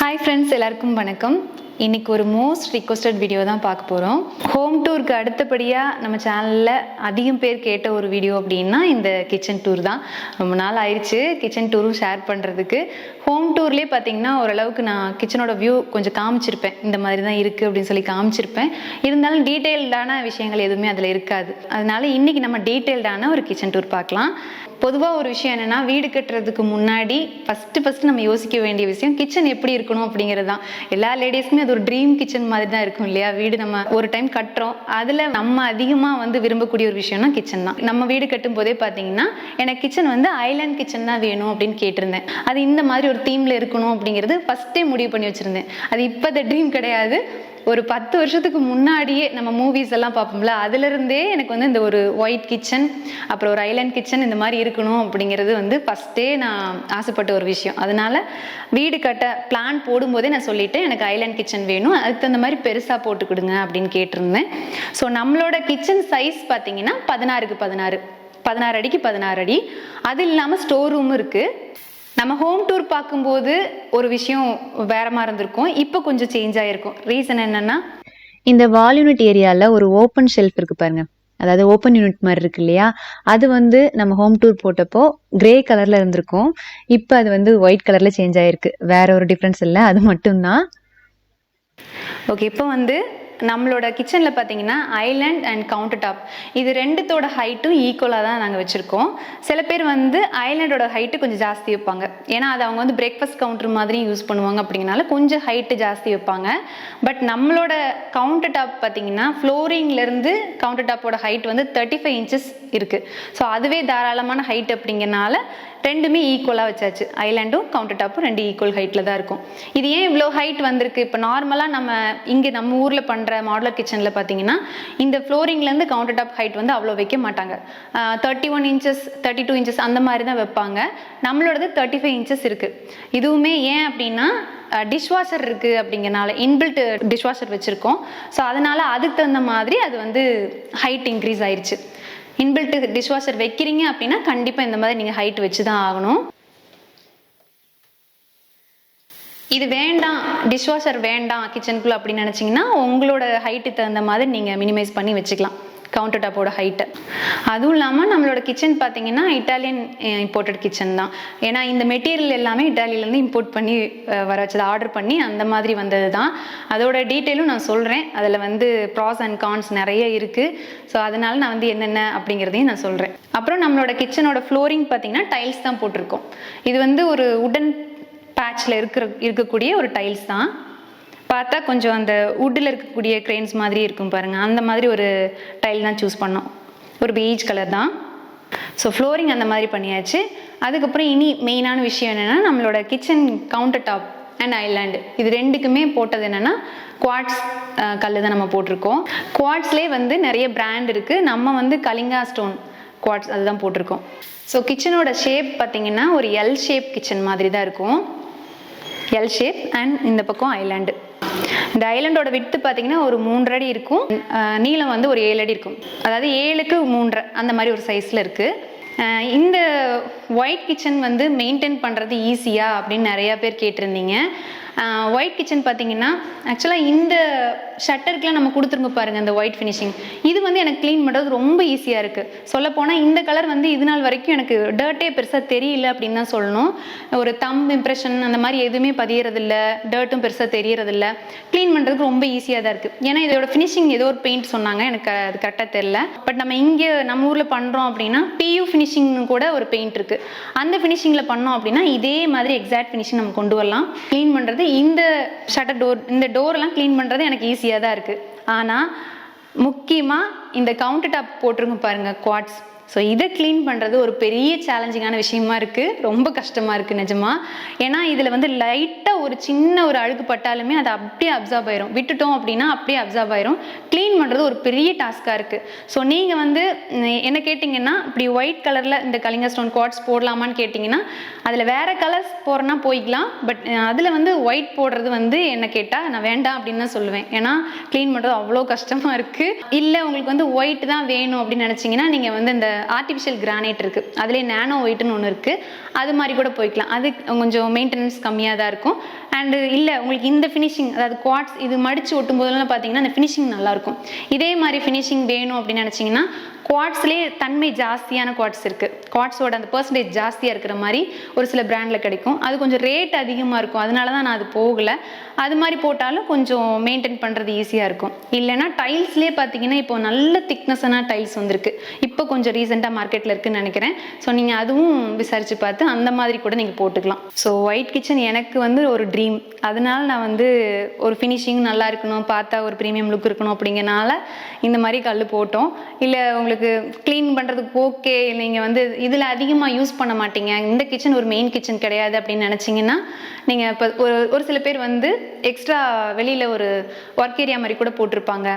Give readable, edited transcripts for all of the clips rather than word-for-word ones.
Hi friends, எல்லாருக்கும் வணக்கம். இன்றைக்கி ஒரு மோஸ்ட் ரிக்வஸ்டட் வீடியோ தான் பார்க்க போகிறோம். ஹோம் டூருக்கு அடுத்தபடியாக நம்ம சேனலில் அதிகம் பேர் கேட்ட ஒரு வீடியோ அப்படின்னா இந்த கிச்சன் டூர் தான். ரொம்ப நாள் ஆயிடுச்சு கிச்சன் டூரும் ஷேர் பண்ணுறதுக்கு. ஹோம் டூர்லேயே பார்த்தீங்கன்னா ஓரளவுக்கு நான் கிச்சனோட வியூ கொஞ்சம் காமிச்சிருப்பேன், இந்த மாதிரி தான் இருக்குது அப்படின்னு சொல்லி காமிச்சிருப்பேன். இருந்தாலும் டீட்டெயில்டான விஷயங்கள் எதுவுமே அதில் இருக்காது. அதனால இன்றைக்கி நம்ம டீட்டெயில்டான ஒரு கிச்சன் டூர் பார்க்கலாம். பொதுவாக ஒரு விஷயம் என்னென்னா, வீடு கட்டுறதுக்கு முன்னாடி ஃபஸ்ட்டு நம்ம யோசிக்க வேண்டிய விஷயம் கிச்சன் எப்படி இருக்கணும் அப்படிங்கிறது தான். எல்லா லேடிஸ்க்குமே அது ஒரு ட்ரீம் கிச்சன் மாதிரி தான் இருக்கும் இல்லையா? வீடு நம்ம ஒரு டைம் கட்டுறோம், அதில் நம்ம அதிகமாக விரும்பக்கூடிய ஒரு விஷயம்னா கிச்சன் தான். நம்ம வீடு கட்டும் போதே பார்த்தீங்கன்னா எனக்கு கிச்சன் ஐலாண்ட் கிச்சன் தான் வேணும் அப்படின்னு கேட்டிருந்தேன். அது இந்த மாதிரி ஒரு தீமில் இருக்கணும் அப்படிங்கிறது ஃபஸ்ட்டே முடிவு பண்ணி வச்சுருந்தேன். அது இப்போ ட்ரீம் கிடையாது. ஒரு 10 வருஷத்துக்கு முன்னாடியே நம்ம மூவிஸ் எல்லாம் பார்ப்போம்ல, அதுலேருந்தே எனக்கு இந்த ஒரு ஒயிட் கிச்சன், அப்புறம் ஒரு ஐலாண்ட் கிச்சன் இந்த மாதிரி இருக்கணும் அப்படிங்கிறது ஃபஸ்ட்டே நான் ஆசைப்பட்ட ஒரு விஷயம். அதனால வீடு கட்ட பிளான் போடும்போதே நான் சொல்லிட்டேன், எனக்கு ஐலாண்ட் கிச்சன் வேணும், அதுக்கு தகுந்த மாதிரி பெருசாக போட்டு கொடுங்க அப்படின்னு கேட்டிருந்தேன். ஸோ நம்மளோட கிச்சன் சைஸ் பார்த்தீங்கன்னா 16க்கு 16, 16 அடிக்கு 16 அடி. அது இல்லாமல் ஸ்டோர் ரூமும் இருக்குது. நம்ம ஹோம் டூர் பார்க்கும்போது ஒரு விஷயம் வேற மாதிரி இருந்திருக்கும், இப்போ கொஞ்சம் சேஞ்ச் ஆகிருக்கும். ரீசன் என்னன்னா, இந்த வால் யூனிட் ஏரியாவில் ஒரு ஓப்பன் ஷெல்ஃப் இருக்கு பாருங்க, அதாவது ஓப்பன் யூனிட் மாதிரி இருக்கு இல்லையா? அது நம்ம ஹோம் டூர் போட்டப்போ கிரே கலர்ல இருந்திருக்கும். இப்போ அது ஒயிட் கலர்ல சேஞ்ச் ஆயிருக்கு. வேற ஒரு டிஃப்ரென்ஸ் இல்லை, அது மட்டும்தான். ஓகே, இப்போ நம்மளோட கிச்சனில் பார்த்தீங்கன்னா ஐலாண்ட் அண்ட் கவுண்டர் டாப் இது ரெண்டுத்தோட ஹைட்டும் ஈக்குவலாக தான் நாங்கள் வச்சுருக்கோம். சில பேர் ஐலாண்டோட ஹைட்டு கொஞ்சம் ஜாஸ்தி வைப்பாங்க, ஏன்னா அது அவங்க பிரேக்ஃபாஸ்ட் கவுண்டர் மாதிரி யூஸ் பண்ணுவாங்க. அப்படிங்கனால கொஞ்சம் ஹைட்டு ஜாஸ்தி வைப்பாங்க. பட் நம்மளோட கவுண்டர் டாப் பார்த்தீங்கன்னா ஃப்ளோரிங்லேருந்து கவுண்டர் டாப்போட ஹைட் 35 இன்ச்சஸ் இருக்குது. ஸோ அதுவே தாராளமான ஹைட். அப்படிங்கிறனால ரெண்டுமே ஈக்குவலாக வச்சாச்சு. ஐலாண்டும் கவுண்டர் டாப்பும் ரெண்டு ஈக்குவல் ஹைட்டில் தான் இருக்கும். இது ஏன் இவ்வளோ ஹைட் வந்திருக்கு? இப்போ நார்மலாக நம்ம ஊரில் பண்ணுற மாடுலர் கிச்சனில் பார்த்தீங்கன்னா இந்த ஃப்ளோரிங்லேருந்து கவுண்டர் டாப் ஹைட் அவ்வளோ வைக்க மாட்டாங்க. 31 இன்ச்சஸ் 32 இன்ச்சஸ் அந்த மாதிரி தான் வைப்பாங்க. நம்மளோடது 35 இன்ச்சஸ் இருக்குது. இதுவுமே ஏன் அப்படின்னா டிஷ்வாஷர் இருக்குது அப்படிங்கிறனால, இன்பில்ட் டிஷ்வாஷர் வச்சுருக்கோம். ஸோ அதனால் அதுக்கு தகுந்த மாதிரி அது ஹைட் இன்க்ரீஸ் ஆயிடுச்சு. இன்பில்ட் டிஷ்வாஷர் வைக்கிறீங்க அப்படின்னா கண்டிப்பாக இந்த மாதிரி நீங்கள் ஹைட் வச்சு தான் ஆகணும். இது வேண்டாம், டிஷ்வாஷர் வேண்டாம் கிச்சனுக்குள்ள அப்படின்னு நினச்சிங்கன்னா உங்களோட ஹைட்டுக்கு தகுந்த மாதிரி நீங்கள் மினிமைஸ் பண்ணி வச்சுக்கலாம் கவுண்டர் டாப்போட ஹைட்டை. அதுவும் இல்லாமல் நம்மளோட கிச்சன் பார்த்தீங்கன்னா இட்டாலியன் இம்போர்ட்டட் கிச்சன் தான். ஏன்னா இந்த மெட்டீரியல் எல்லாமே இட்டாலியிலேருந்து இம்போர்ட் பண்ணி வர வச்சது, ஆர்டர் பண்ணி அந்த மாதிரி வந்தது தான். அதோட டீட்டெயிலும் நான் சொல்கிறேன். அதில் ப்ராஸ் அண்ட் கான்ஸ் நிறைய இருக்குது. ஸோ அதனால் நான் என்னென்ன அப்படிங்கிறதையும் நான் சொல்கிறேன். அப்புறம் நம்மளோட கிச்சனோட ஃப்ளோரிங் பார்த்தீங்கன்னா டைல்ஸ் தான் போட்டிருக்கோம். இது ஒரு உடன் பேட்சில் இருக்கக்கூடிய ஒரு டைல்ஸ் தான். பார்த்தா கொஞ்சம் அந்த வுட்டில் இருக்கக்கூடிய கிரெயின்ஸ் மாதிரி இருக்கும் பாருங்கள், அந்த மாதிரி ஒரு டைல் தான் சூஸ் பண்ணோம். ஒரு பீச் கலர் தான். ஸோ ஃப்ளோரிங் அந்த மாதிரி பண்ணியாச்சு. அதுக்கப்புறம் இனி மெயினான விஷயம் என்னென்னா, நம்மளோட kitchen counter top and island இது ரெண்டுக்குமே போட்டது என்னென்னா குவாட்ஸ் கல் தான் நம்ம போட்டிருக்கோம். குவாட்ஸ்லேயே நிறைய பிராண்ட் இருக்குது. நம்ம கலிங்கா ஸ்டோன் குவாட்ஸ் அதுதான் போட்டிருக்கோம். ஸோ கிச்சனோட ஷேப் பார்த்தீங்கன்னா ஒரு எல் ஷேப் கிச்சன் மாதிரி தான் இருக்கும். எல் ஷேப் அண்ட் இந்த பக்கம் ஐலாண்டு. இந்த ஐலாண்டோட விட்டு பார்த்தீங்கன்னா ஒரு 3 அடி இருக்கும், நீளம் ஒரு 7 அடி இருக்கும். அதாவது 7க்கு 3.5 அந்த மாதிரி ஒரு சைஸில் இருக்குது. இந்த ஒயிட் கிச்சன் மெயின்டைன் பண்ணுறது ஈஸியா அப்படின்னு நிறையா பேர் கேட்டிருந்தீங்க. ஒயிட் கிச்சன் பார்த்தீங்கன்னா ஆக்சுவலாக இந்த ஷட்டருக்குலாம் நம்ம கொடுத்துருங்க பாருங்கள், இந்த ஒயிட் ஃபினிஷிங் இது எனக்கு க்ளீன் பண்ணுறது ரொம்ப ஈஸியாக இருக்குது. சொல்லப்போனால் இந்த கலர் இது நாள் வரைக்கும் எனக்கு டர்ட்டே பெருசாக தெரியல அப்படின்னு தான் சொல்லணும். ஒரு தம்ப் இம்ப்ரெஷன் அந்த மாதிரி எதுவுமே பதியறதில்ல, டர்ட்டும் பெருசாக தெரியறதில்ல. க்ளீன் பண்ணுறதுக்கு ரொம்ப ஈஸியாக தான் இருக்குது. ஏன்னா இதோட ஃபினிஷிங் ஏதோ ஒரு பெயிண்ட் சொன்னாங்க, எனக்கு அது கரெக்டாக தெரில. பட் நம்ம ஊரில் பண்ணுறோம் அப்படின்னா PU ஃபினிஷிங்னு கூட ஒரு பெயிண்ட் இருக்குது. அந்த ஃபினிஷிங்கில் பண்ணோம் அப்படின்னா இதே மாதிரி எக்ஸாக்ட் ஃபினிஷிங் நம்ம கொண்டு வரலாம். க்ளீன் பண்ணுறது இந்த ஷட்டர் டோர், இந்த டோரெல்லாம் க்ளீன் பண்ணுறது எனக்கு ஈஸியாக தான் இருக்குது. ஆனால் முக்கியமாக இந்த கவுண்டர் டாப் போட்டிருங்க பாருங்கள், குவாட்ஸ். ஸோ இதை க்ளீன் பண்ணுறது ஒரு பெரிய சேலஞ்சிங்கான விஷயமா இருக்குது. ரொம்ப கஷ்டமாக இருக்குது நிஜமாக. ஏன்னா இதில் லைட்டாக ஒரு சின்ன ஒரு அழுக்கு பட்டாலுமே அது அப்படியே அப்சார்ப் ஆயிரும். விட்டுட்டோம் அப்படின்னா அப்படியே அப்சார்ப் ஆயிரும். க்ளீன் பண்ணுறது ஒரு பெரிய டாஸ்காக இருக்குது. ஸோ நீங்கள் என்ன கேட்டிங்கன்னா, இப்படி ஒயிட் கலரில் இந்த கலிங்கா ஸ்டோன் குவாட்ஸ் போடலாமான்னு கேட்டிங்கன்னா, அதில் வேறு கலர்ஸ் போடுறனா போய்க்கலாம். பட் அதில் ஒயிட் போடுறது என்ன கேட்டால் நான் வேண்டாம் அப்படின்னு தான் சொல்லுவேன். ஏன்னா க்ளீன் பண்ணுறது அவ்வளோ கஷ்டமாக இருக்குது. இல்லை உங்களுக்கு ஒயிட் தான் வேணும் அப்படின்னு நினச்சிங்கன்னா நீங்கள் இந்த ஆர்டிஃபிஷியல் கிரானைட் இருக்குது, அதுலேயே நானோ ஒயிட்னு ஒன்று இருக்குது, அது மாதிரி கூட போய்க்கலாம். அது கொஞ்சம் மெயின்டெனன்ஸ் கம்மியாக தான் இருக்கும். அண்டு இல்லை உங்களுக்கு இந்த ஃபினிஷிங், அதாவது குவாட்ஸ் இது மடித்து ஒட்டும் போதெல்லாம் பார்த்தீங்கன்னா அந்த ஃபினிஷிங் நல்லாயிருக்கும். இதே மாதிரி ஃபினிஷிங் வேணும் அப்படின்னு நினச்சிங்கன்னா குவாட்ஸ்லேயே தன்மை ஜாஸ்தியான குவாட்ஸ் இருக்குது. குவாட்ஸோட அந்த பர்சன்டேஜ் ஜாஸ்தியாக இருக்கிற மாதிரி ஒரு சில பிராண்டில் கிடைக்கும். அது கொஞ்சம் ரேட் அதிகமாக இருக்கும், அதனால தான் நான் அது போகலை. அது மாதிரி போட்டாலும் கொஞ்சம் மெயின்டைன் பண்ணுறது ஈஸியாக இருக்கும். இல்லைனா டைல்ஸ்லேயே பார்த்தீங்கன்னா இப்போ நல்ல திக்னஸான டைல்ஸ் வந்திருக்கு, இப்போ கொஞ்சம் ரீசெண்டாக மார்க்கெட்டில் இருக்குதுன்னு நினைக்கிறேன். ஸோ நீங்கள் அதுவும் விசாரித்து பார்த்து அந்த மாதிரி கூட நீங்கள் போட்டுக்கலாம். ஸோ ஒயிட் கிச்சன் எனக்கு வந்து ஒரு ட்ரீம், அதனால நான் வந்து ஒரு ஃபினிஷிங் நல்லா இருக்கணும், பார்த்தா ஒரு ப்ரீமியம் லுக் இருக்கணும் அப்படிங்கிறனால இந்த மாதிரி கல் போட்டோம். இல்லை உங்களுக்கு க்ளீன் பண்ணுறதுக்கு ஓகே, நீங்கள் வந்து இதில் அதிகமாக யூஸ் பண்ண மாட்டீங்க, இந்த கிச்சன் ஒரு மெயின் கிச்சன் கிடையாது அப்படின்னு நினச்சிங்கன்னா நீங்கள் இப்போ ஒரு சில பேர் வந்து எக்ஸ்ட்ரா வெளியில் ஒரு ஒர்க் ஏரியா மாதிரி கூட போட்டிருப்பாங்க,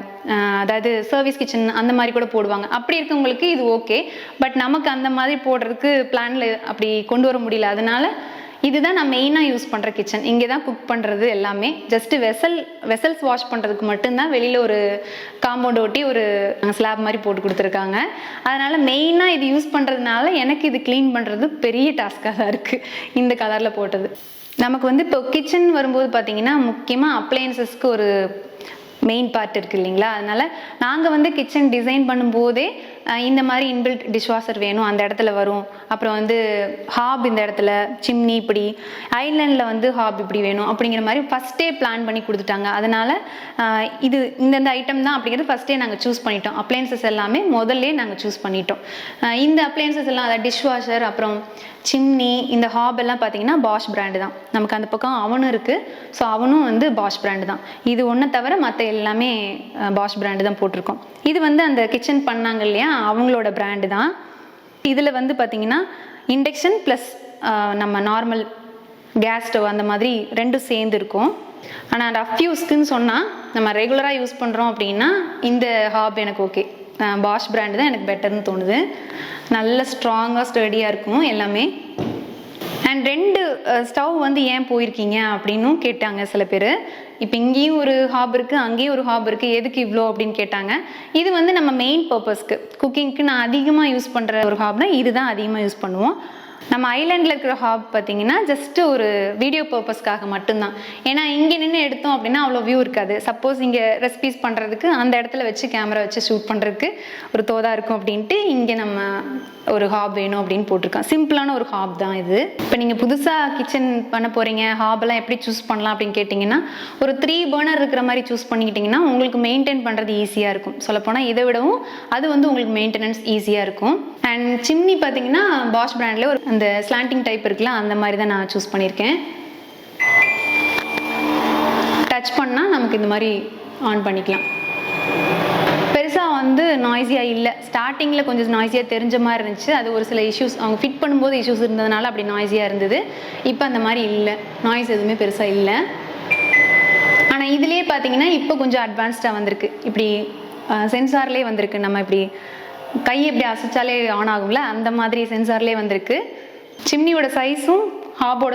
அதாவது சர்வீஸ் கிச்சன் அந்த மாதிரி கூட போடுவாங்க. அப்படி இருக்கவங்களுக்கு இது ஓகே. பட் நமக்கு அந்த மாதிரி போடுறதுக்கு பிளானில் அப்படி கொண்டு வர முடியல. அதனால இதுதான் நான் மெயினாக யூஸ் பண்ணுற கிச்சன். இங்கே தான் குக் பண்ணுறது எல்லாமே. ஜஸ்ட்டு வெசல்ஸ் வாஷ் பண்ணுறதுக்கு மட்டும்தான் வெளியில் ஒரு காம்பவுண்ட் ஒட்டி ஒரு ஸ்லாப் மாதிரி போட்டு கொடுத்துருக்காங்க. அதனால் மெயினாக இது யூஸ் பண்ணுறதுனால எனக்கு இது க்ளீன் பண்ணுறது பெரிய டாஸ்க்காக தான் இருக்குது இந்த கலரில் போட்டது. நமக்கு வந்து இப்போ கிச்சன் வரும்போது பார்த்தீங்கன்னா முக்கியமாக அப்ளையன்சஸ்க்கு ஒரு மெயின் பார்ட் இருக்குது இல்லைங்களா. அதனால் நாங்கள் வந்து கிச்சன் டிசைன் பண்ணும்போதே இந்த மாதிரி இன்பில்ட் டிஷ்வாஷர் வேணும், அந்த இடத்துல வரும். அப்புறம் வந்து ஹாப் இந்த இடத்துல, சிம்னி இப்படி, ஐலண்டில் வந்து ஹாப் இப்படி வேணும் அப்படிங்கிற மாதிரி ஃபஸ்ட்டே பிளான் பண்ணி கொடுத்துட்டாங்க. அதனால் இது இந்தந்த ஐட்டம் தான் அப்படிங்கிறது ஃபஸ்ட்டே நாங்கள் சூஸ் பண்ணிட்டோம். அப்ளையன்சஸ் எல்லாமே முதல்ல நாங்கள் சூஸ் பண்ணிட்டோம். இந்த அப்ளையன்சஸ் எல்லாம், அதாவது டிஷ்வாஷர், அப்புறம் சிம்னி, இந்த ஹாப் எல்லாம் பார்த்தீங்கன்னா பாஷ் பிராண்டு தான். நமக்கு அந்த பக்கம் அவனும் இருக்குது, ஸோ அவனும் வந்து பாஷ் பிராண்டு தான். இது ஒன்றை தவிர மற்ற எல்லாமே பாஷ் பிராண்டு தான் போட்டிருக்கோம். இது வந்து அந்த கிச்சன் பண்ணாங்க இல்லையா, அவங்களோட பிராண்டு தான். இதில் வந்து பார்த்தீங்கன்னா இண்டக்ஷன் ப்ளஸ் நம்ம நார்மல் கேஸ் ஸ்டவ் அந்த மாதிரி ரெண்டும் சேர்ந்து இருக்கும். ஆனால் ரஃப் யூஸ்க்குன்னு சொன்னால் நம்ம ரெகுலராக யூஸ் பண்ணுறோம் அப்படின்னா இந்த ஹாப் எனக்கு ஓகே, பாஷ் பிராண்டு தான் எனக்கு பெட்டர்னு தோணுது. நல்ல ஸ்ட்ராங்காக ஸ்டடியாக இருக்கும் எல்லாமே. அண்ட் 2 ஸ்டவ் வந்து ஏன் போயிருக்கீங்க அப்படின்னும் கேட்டாங்க சில பேர். இப்போ இங்கேயும் ஒரு ஹாப் இருக்குது, அங்கேயும் ஒரு ஹாப் இருக்குது, எதுக்கு இவ்வளோ அப்படின்னு கேட்டாங்க. இது வந்து நம்ம மெயின் பர்பஸ்க்கு, குக்கிங்க்கு நான் அதிகமாக யூஸ் பண்ணுற ஒரு ஹாப்னா இதுதான் அதிகமாக யூஸ் பண்ணுவோம். நம்ம ஐலாண்டில் இருக்கிற ஹாப் பார்த்தீங்கன்னா ஜஸ்ட்டு ஒரு வீடியோ பர்பஸ்க்காக மட்டும்தான். ஏன்னா இங்கே நின்று எடுத்தோம் அப்படின்னா அவ்வளோ வியூ இருக்காது. சப்போஸ் இங்கே ரெசிபீஸ் பண்ணுறதுக்கு அந்த இடத்துல வச்சு கேமரா வச்சு ஷூட் பண்ணுறதுக்கு ஒரு தோதாக இருக்கும் அப்படின்ட்டு இங்கே நம்ம ஒரு ஹாப் வேணும் அப்படின்னு போட்டிருக்கோம். சிம்பிளான ஒரு ஹாப் தான் இது. இப்போ நீங்கள் புதுசாக கிச்சன் பண்ண போகிறீங்க, ஹாபெல்லாம் எப்படி சூஸ் பண்ணலாம் அப்படின்னு கேட்டிங்கன்னா ஒரு 3 பர்னர் இருக்கிற மாதிரி சூஸ் பண்ணிக்கிட்டிங்கன்னா உங்களுக்கு மெயின்டைன் பண்ணுறது ஈஸியாக இருக்கும். சொல்லப்போனால் இதை விடவும் அது வந்து உங்களுக்கு மெயின்டெனன்ஸ் ஈஸியாக இருக்கும். அண்ட் சிம்னி பார்த்தீங்கன்னா பாஷ் பிராண்டில் ஒரு அந்த ஸ்லாண்டிங் டைப் இருக்குல்ல, அந்த மாதிரி தான் நான் சூஸ் பண்ணியிருக்கேன். டச் பண்ணால் நமக்கு இந்த மாதிரி ஆன் பண்ணிக்கலாம். பெருசாக வந்து நாய்ஸியாக இல்லை. ஸ்டார்டிங்கில் கொஞ்சம் நாய்ஸியாக தெரிஞ்ச மாதிரி இருந்துச்சு. அது ஒரு சில இஷ்யூஸ் அவங்க ஃபிட் பண்ணும்போது இஷ்யூஸ் இருந்ததுனால அப்படி நாய்ஸியாக இருந்தது. இப்போ அந்த மாதிரி இல்லை, நாய்ஸ் எதுவுமே பெருசாக இல்லை. ஆனால் இதுலேயே பார்த்தீங்கன்னா இப்போ கொஞ்சம் அட்வான்ஸ்டாக வந்திருக்கு. இப்படி சென்சார்லேயே வந்திருக்கு. நம்ம இப்படி கையை இப்படி அசைச்சாலே ஆன் ஆகும்ல, அந்த மாதிரி சென்சார்லேயே வந்திருக்கு. சிம்னியோட சைஸும் ஹாபோட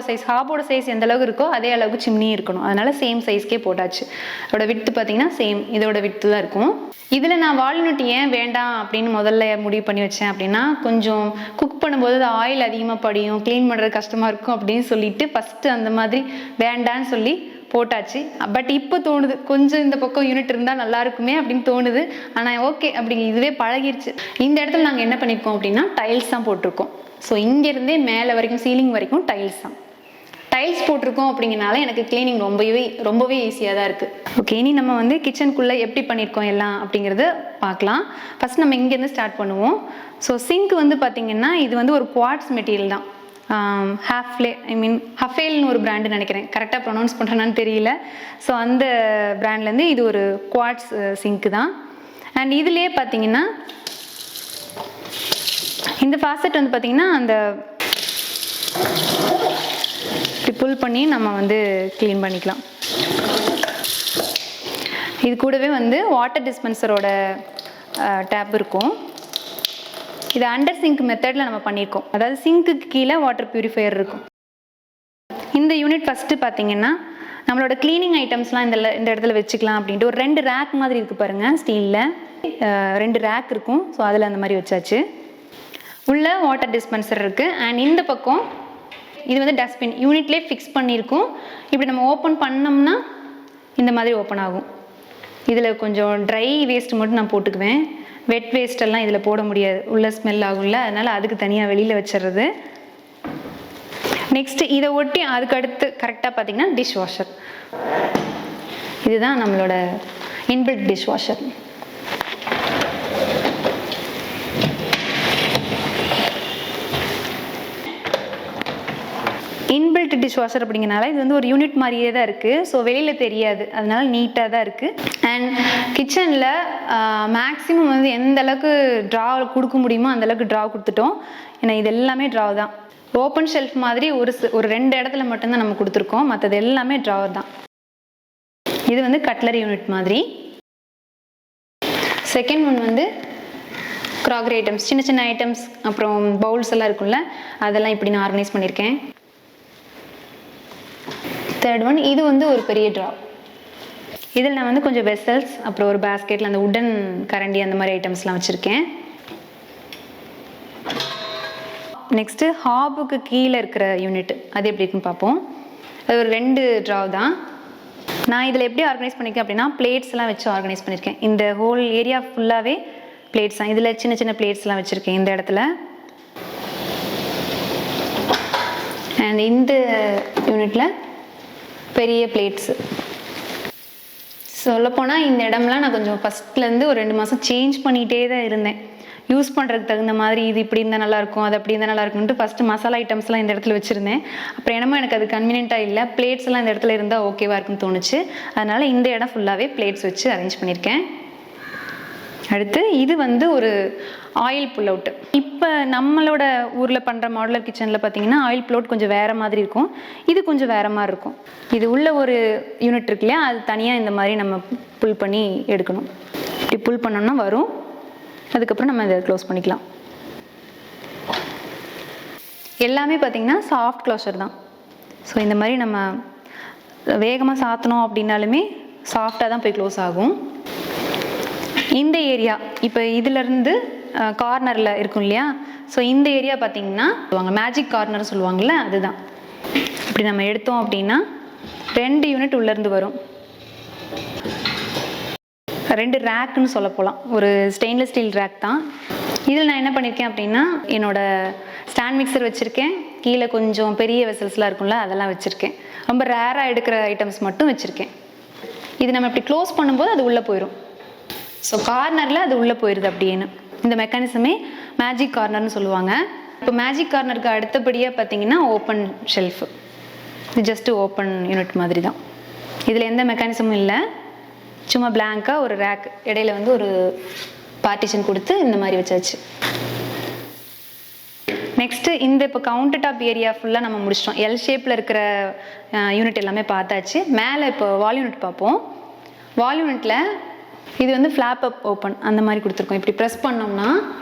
சைஸ் எந்த அளவுக்கு இருக்கோ அதே அளவுக்கு சிம்னியும் இருக்கணும். அதனால சேம் சைஸ்க்கே போட்டாச்சு. அதோட விட்த்து பார்த்தீங்கன்னா சேம் இதோட விட்த்து தான் இருக்கும். இதில் நான் வால்நட் ஏன் வேண்டாம் அப்படின்னு முதல்ல முடிவு பண்ணி வச்சேன் அப்படின்னா, கொஞ்சம் குக் பண்ணும்போது அது ஆயில் அதிகமாக படியும், க்ளீன் பண்ணுறது கஷ்டமாக இருக்கும் அப்படின்னு சொல்லிட்டு ஃபஸ்ட்டு அந்த மாதிரி வேண்டான்னு சொல்லி போட்டாச்சு. பட் இப்போ தோணுது கொஞ்சம் இந்த பக்கம் யூனிட் இருந்தால் நல்லா இருக்குமே அப்படின்னு தோணுது. ஆனால் ஓகே, அப்படி இதுவே பழகிருச்சு. இந்த இடத்துல நாங்கள் என்ன பண்ணியிருக்கோம் அப்படின்னா டைல்ஸ் தான் போட்டிருக்கோம். ஸோ இங்கேருந்தே மேலே வரைக்கும் சீலிங் வரைக்கும் டைல்ஸ் தான். டைல்ஸ் போட்டிருக்கோம் அப்படிங்கிறனால எனக்கு கிளீனிங் ரொம்பவே ஈஸியாக தான் இருக்குது. ஓகே, இனி நம்ம வந்து கிச்சனுக்குள்ளே எப்படி பண்ணியிருக்கோம் எல்லாம் அப்படிங்கிறத பார்க்கலாம். ஃபஸ்ட் நம்ம இங்கேருந்து ஸ்டார்ட் பண்ணுவோம். ஸோ சிங்க் வந்து பார்த்திங்கன்னா இது வந்து ஒரு குவார்ட்ஸ் மெட்டீரியல் தான். ஹஃபேல்னு ஒரு பிராண்டு நினைக்கிறேன், கரெக்டாக ப்ரொனவுன்ஸ் பண்ணுறேன்னு தெரியல. ஸோ அந்த பிராண்ட்லேருந்து இது ஒரு குவார்ட்ஸ் சிங்க்கு தான். அண்ட் இதுலேயே பார்த்தீங்கன்னா இந்த ஃபாசெட் வந்து பார்த்திங்கன்னா அந்த புல் பண்ணி நம்ம வந்து க்ளீன் பண்ணிக்கலாம். இது கூடவே வந்து வாட்டர் டிஸ்பென்சரோட டேப் இருக்கும். இது அண்டர் சிங்க் மெத்தடில் நம்ம பண்ணியிருக்கோம். அதாவது சிங்க்குக்கு கீழே வாட்டர் பியூரிஃபையர் இருக்கும். இந்த யூனிட் ஃபஸ்ட்டு பார்த்தீங்கன்னா நம்மளோட க்ளீனிங் ஐட்டம்ஸ்லாம் இந்த இடத்துல வச்சுக்கலாம் அப்படின்ட்டு ஒரு 2 ரேக் மாதிரி இருக்குது பாருங்கள். ஸ்டீலில் 2 ரேக் இருக்கும். ஸோ அதில் அந்த மாதிரி வச்சாச்சு. உள்ள வாட்டர் டிஸ்பென்சர் இருக்குது. அண்ட் இந்த பக்கம் இது வந்து டஸ்ட்பின் யூனிட்லேயே ஃபிக்ஸ் பண்ணியிருக்கோம். இப்படி நம்ம ஓப்பன் பண்ணோம்னா இந்த மாதிரி ஓப்பன் ஆகும். இதில் கொஞ்சம் ட்ரை வேஸ்ட் மட்டும் நான் போட்டுக்குவேன். வெட் வேஸ்டெல்லாம் இதில் போட முடியாது, உள்ள ஸ்மெல் ஆகும்ல, அதனால் அதுக்கு தனியாக வெளியில் வச்சிடுறது. நெக்ஸ்ட்டு இதை ஒட்டி அதுக்கு அடுத்து கரெக்டாக பார்த்தீங்கன்னா டிஷ் வாஷர். இதுதான் நம்மளோட inbuilt dish washer. Inbuilt dish washer அப்படிங்கிறனால இது வந்து ஒரு யூனிட் மாதிரியே தான் இருக்குது. ஸோ வெளியில் தெரியாது, அதனால நீட்டாக தான் இருக்குது. அண்ட் கிச்சனில் மேக்ஸிமம் வந்து எந்த அளவுக்கு ட்ரா கொடுக்க முடியுமோ அந்த அளவுக்கு ட்ரா கொடுத்துட்டோம். ஏன்னா இது எல்லாமே ட்ரா தான். ஓப்பன் ஷெல்ஃப் மாதிரி ஒரு 2 இடத்துல மட்டும்தான் நம்ம கொடுத்துருக்கோம், மற்றது எல்லாமே ட்ராவர் தான். இது வந்து கட்லரி யூனிட் மாதிரி. செகண்ட் ஒன் வந்து க்ராக்கரி ஐட்டம்ஸ், சின்ன சின்ன ஐட்டம்ஸ், அப்புறம் பவுல்ஸ் எல்லாம் இருக்கும்ல, அதெல்லாம் இப்படி நான் ஆர்கனைஸ் பண்ணியிருக்கேன். தேர்ட் ஒன் இது வந்து ஒரு பெரிய ட்ரா. இதில் நான் வந்து கொஞ்சம் வெசல்ஸ், அப்புறம் ஒரு பேஸ்கெட்டில் அந்த உடன் கரண்டி அந்த மாதிரி ஐட்டம்ஸ்லாம் வச்சுருக்கேன். நெக்ஸ்ட்டு ஹாபுக்கு கீழே இருக்கிற யூனிட் அது எப்படி இருக்குன்னு பார்ப்போம். அது ஒரு 2 ட்ரா தான். நான் இதில் எப்படி ஆர்கனைஸ் பண்ணியிருக்கேன் அப்படின்னா பிளேட்ஸ்லாம் வச்சு ஆர்கனைஸ் பண்ணியிருக்கேன். இந்த ஹோல் ஏரியா ஃபுல்லாகவே பிளேட்ஸ் தான். இதில் சின்ன சின்ன பிளேட்ஸ்லாம் வச்சுருக்கேன் இந்த இடத்துல. அண்ட் இந்த யூனிட்டில் பெரிய பிளேட்ஸு. சொல்லப்போனால் இந்த இடம்லாம் நான் கொஞ்சம் ஃபஸ்ட்லேருந்து ஒரு 2 மாதம் சேஞ்ச் பண்ணிகிட்டே தான் இருந்தேன். யூஸ் பண்ணுறதுக்கு தகுந்த மாதிரி இது இப்படி இருந்தால் நல்லாயிருக்கும், அது அப்படி இருந்தால் நல்லாயிருக்கும்ட்டு ஃபஸ்ட்டு மசாலா ஐட்டம்ஸ்லாம் இந்த இடத்துல வச்சுருந்தேன். அப்புறம் என்னமோ எனக்கு அது கன்வீனியண்ட்டாக இல்லை, பிளேட்ஸ் எல்லாம் இந்த இடத்துல இருந்தால் ஓகேவாக இருக்குன்னு தோணுச்சு. அதனால் இந்த இடம் ஃபுல்லாகவே பிளேட்ஸ் வச்சு அரேஞ்ச் பண்ணியிருக்கேன். அடுத்து இது வந்து ஒரு ஆயில் புல் அவுட்டு. இப்போ நம்மளோட ஊரில் பண்ணுற மாடுலர் கிச்சனில் பார்த்தீங்கன்னா ஆயில் புல் அவுட் கொஞ்சம் வேறு மாதிரி இருக்கும், இது கொஞ்சம் வேறு மாதிரி இருக்கும். இது உள்ள ஒரு யூனிட் இருக்கு இல்லையா, அது தனியாக இந்த மாதிரி நம்ம புல் பண்ணி எடுக்கணும். இப்படி புல் பண்ணோம்னா வரும். அதுக்கப்புறம் நம்ம இதை க்ளோஸ் பண்ணிக்கலாம். எல்லாமே பார்த்திங்கன்னா சாஃப்ட் க்ளோஷர் தான். ஸோ இந்த மாதிரி நம்ம வேகமாக சாத்தணும் அப்படின்னாலுமே சாஃப்டாக தான் போய் க்ளோஸ் ஆகும். இந்த ஏரியா இப்போ இதிலேருந்து கார்னரில் இருக்கும் இல்லையா, ஸோ இந்த ஏரியா பார்த்திங்கன்னா சொல்லுவாங்க மேஜிக் கார்னர் சொல்லுவாங்கள்ல, அதுதான். இப்படி நம்ம எடுத்தோம் அப்படின்னா 2 யூனிட் உள்ளேருந்து வரும். 2 ரேக்குன்னு சொல்ல போகலாம். ஒரு ஸ்டெயின்லெஸ் ஸ்டீல் ரேக் தான். இதில் நான் என்ன பண்ணியிருக்கேன் அப்படின்னா என்னோட ஸ்டாண்ட் மிக்சர் வச்சுருக்கேன், கீழே கொஞ்சம் பெரிய வெசல்ஸ்லாம் இருக்கும்ல அதெல்லாம் வச்சுருக்கேன். ரொம்ப ரேராக எடுக்கிற ஐட்டம்ஸ் மட்டும் வச்சுருக்கேன். இது நம்ம இப்படி க்ளோஸ் பண்ணும்போது அது உள்ளே போயிடும். ஸோ கார்னரில் அது உள்ளே போயிடுது அப்படின்னு. இந்த மெக்கானிசமே மேஜிக் கார்னர்னு சொல்லுவாங்க. இப்போ மேஜிக் கார்னருக்கு அடுத்தபடியாக பார்த்தீங்கன்னா ஓப்பன் ஷெல்ஃபு. இது ஜஸ்ட்டு ஓப்பன் யூனிட் மாதிரி தான். இதில் எந்த மெக்கானிசமும் இல்லை, சும்மா பிளாங்காக ஒரு ரேக், இடையில வந்து ஒரு பார்ட்டிஷன் கொடுத்து இந்த மாதிரி வச்சாச்சு. நெக்ஸ்ட்டு இந்த இப்போ கவுண்டர் டாப் ஏரியா ஃபுல்லாக நம்ம முடிச்சிட்டோம். எல் ஷேப்பில் இருக்கிற யூனிட் எல்லாமே பார்த்தாச்சு. மேலே இப்போ வால் யூனிட் பார்ப்போம். வால் யூனிட்டில் இது வந்து ஃப்ளாப் அப் ஓப்பன் அந்த மாதிரி கொடுத்துருக்கோம். இப்படி ப்ரெஸ் பண்ணோம்னா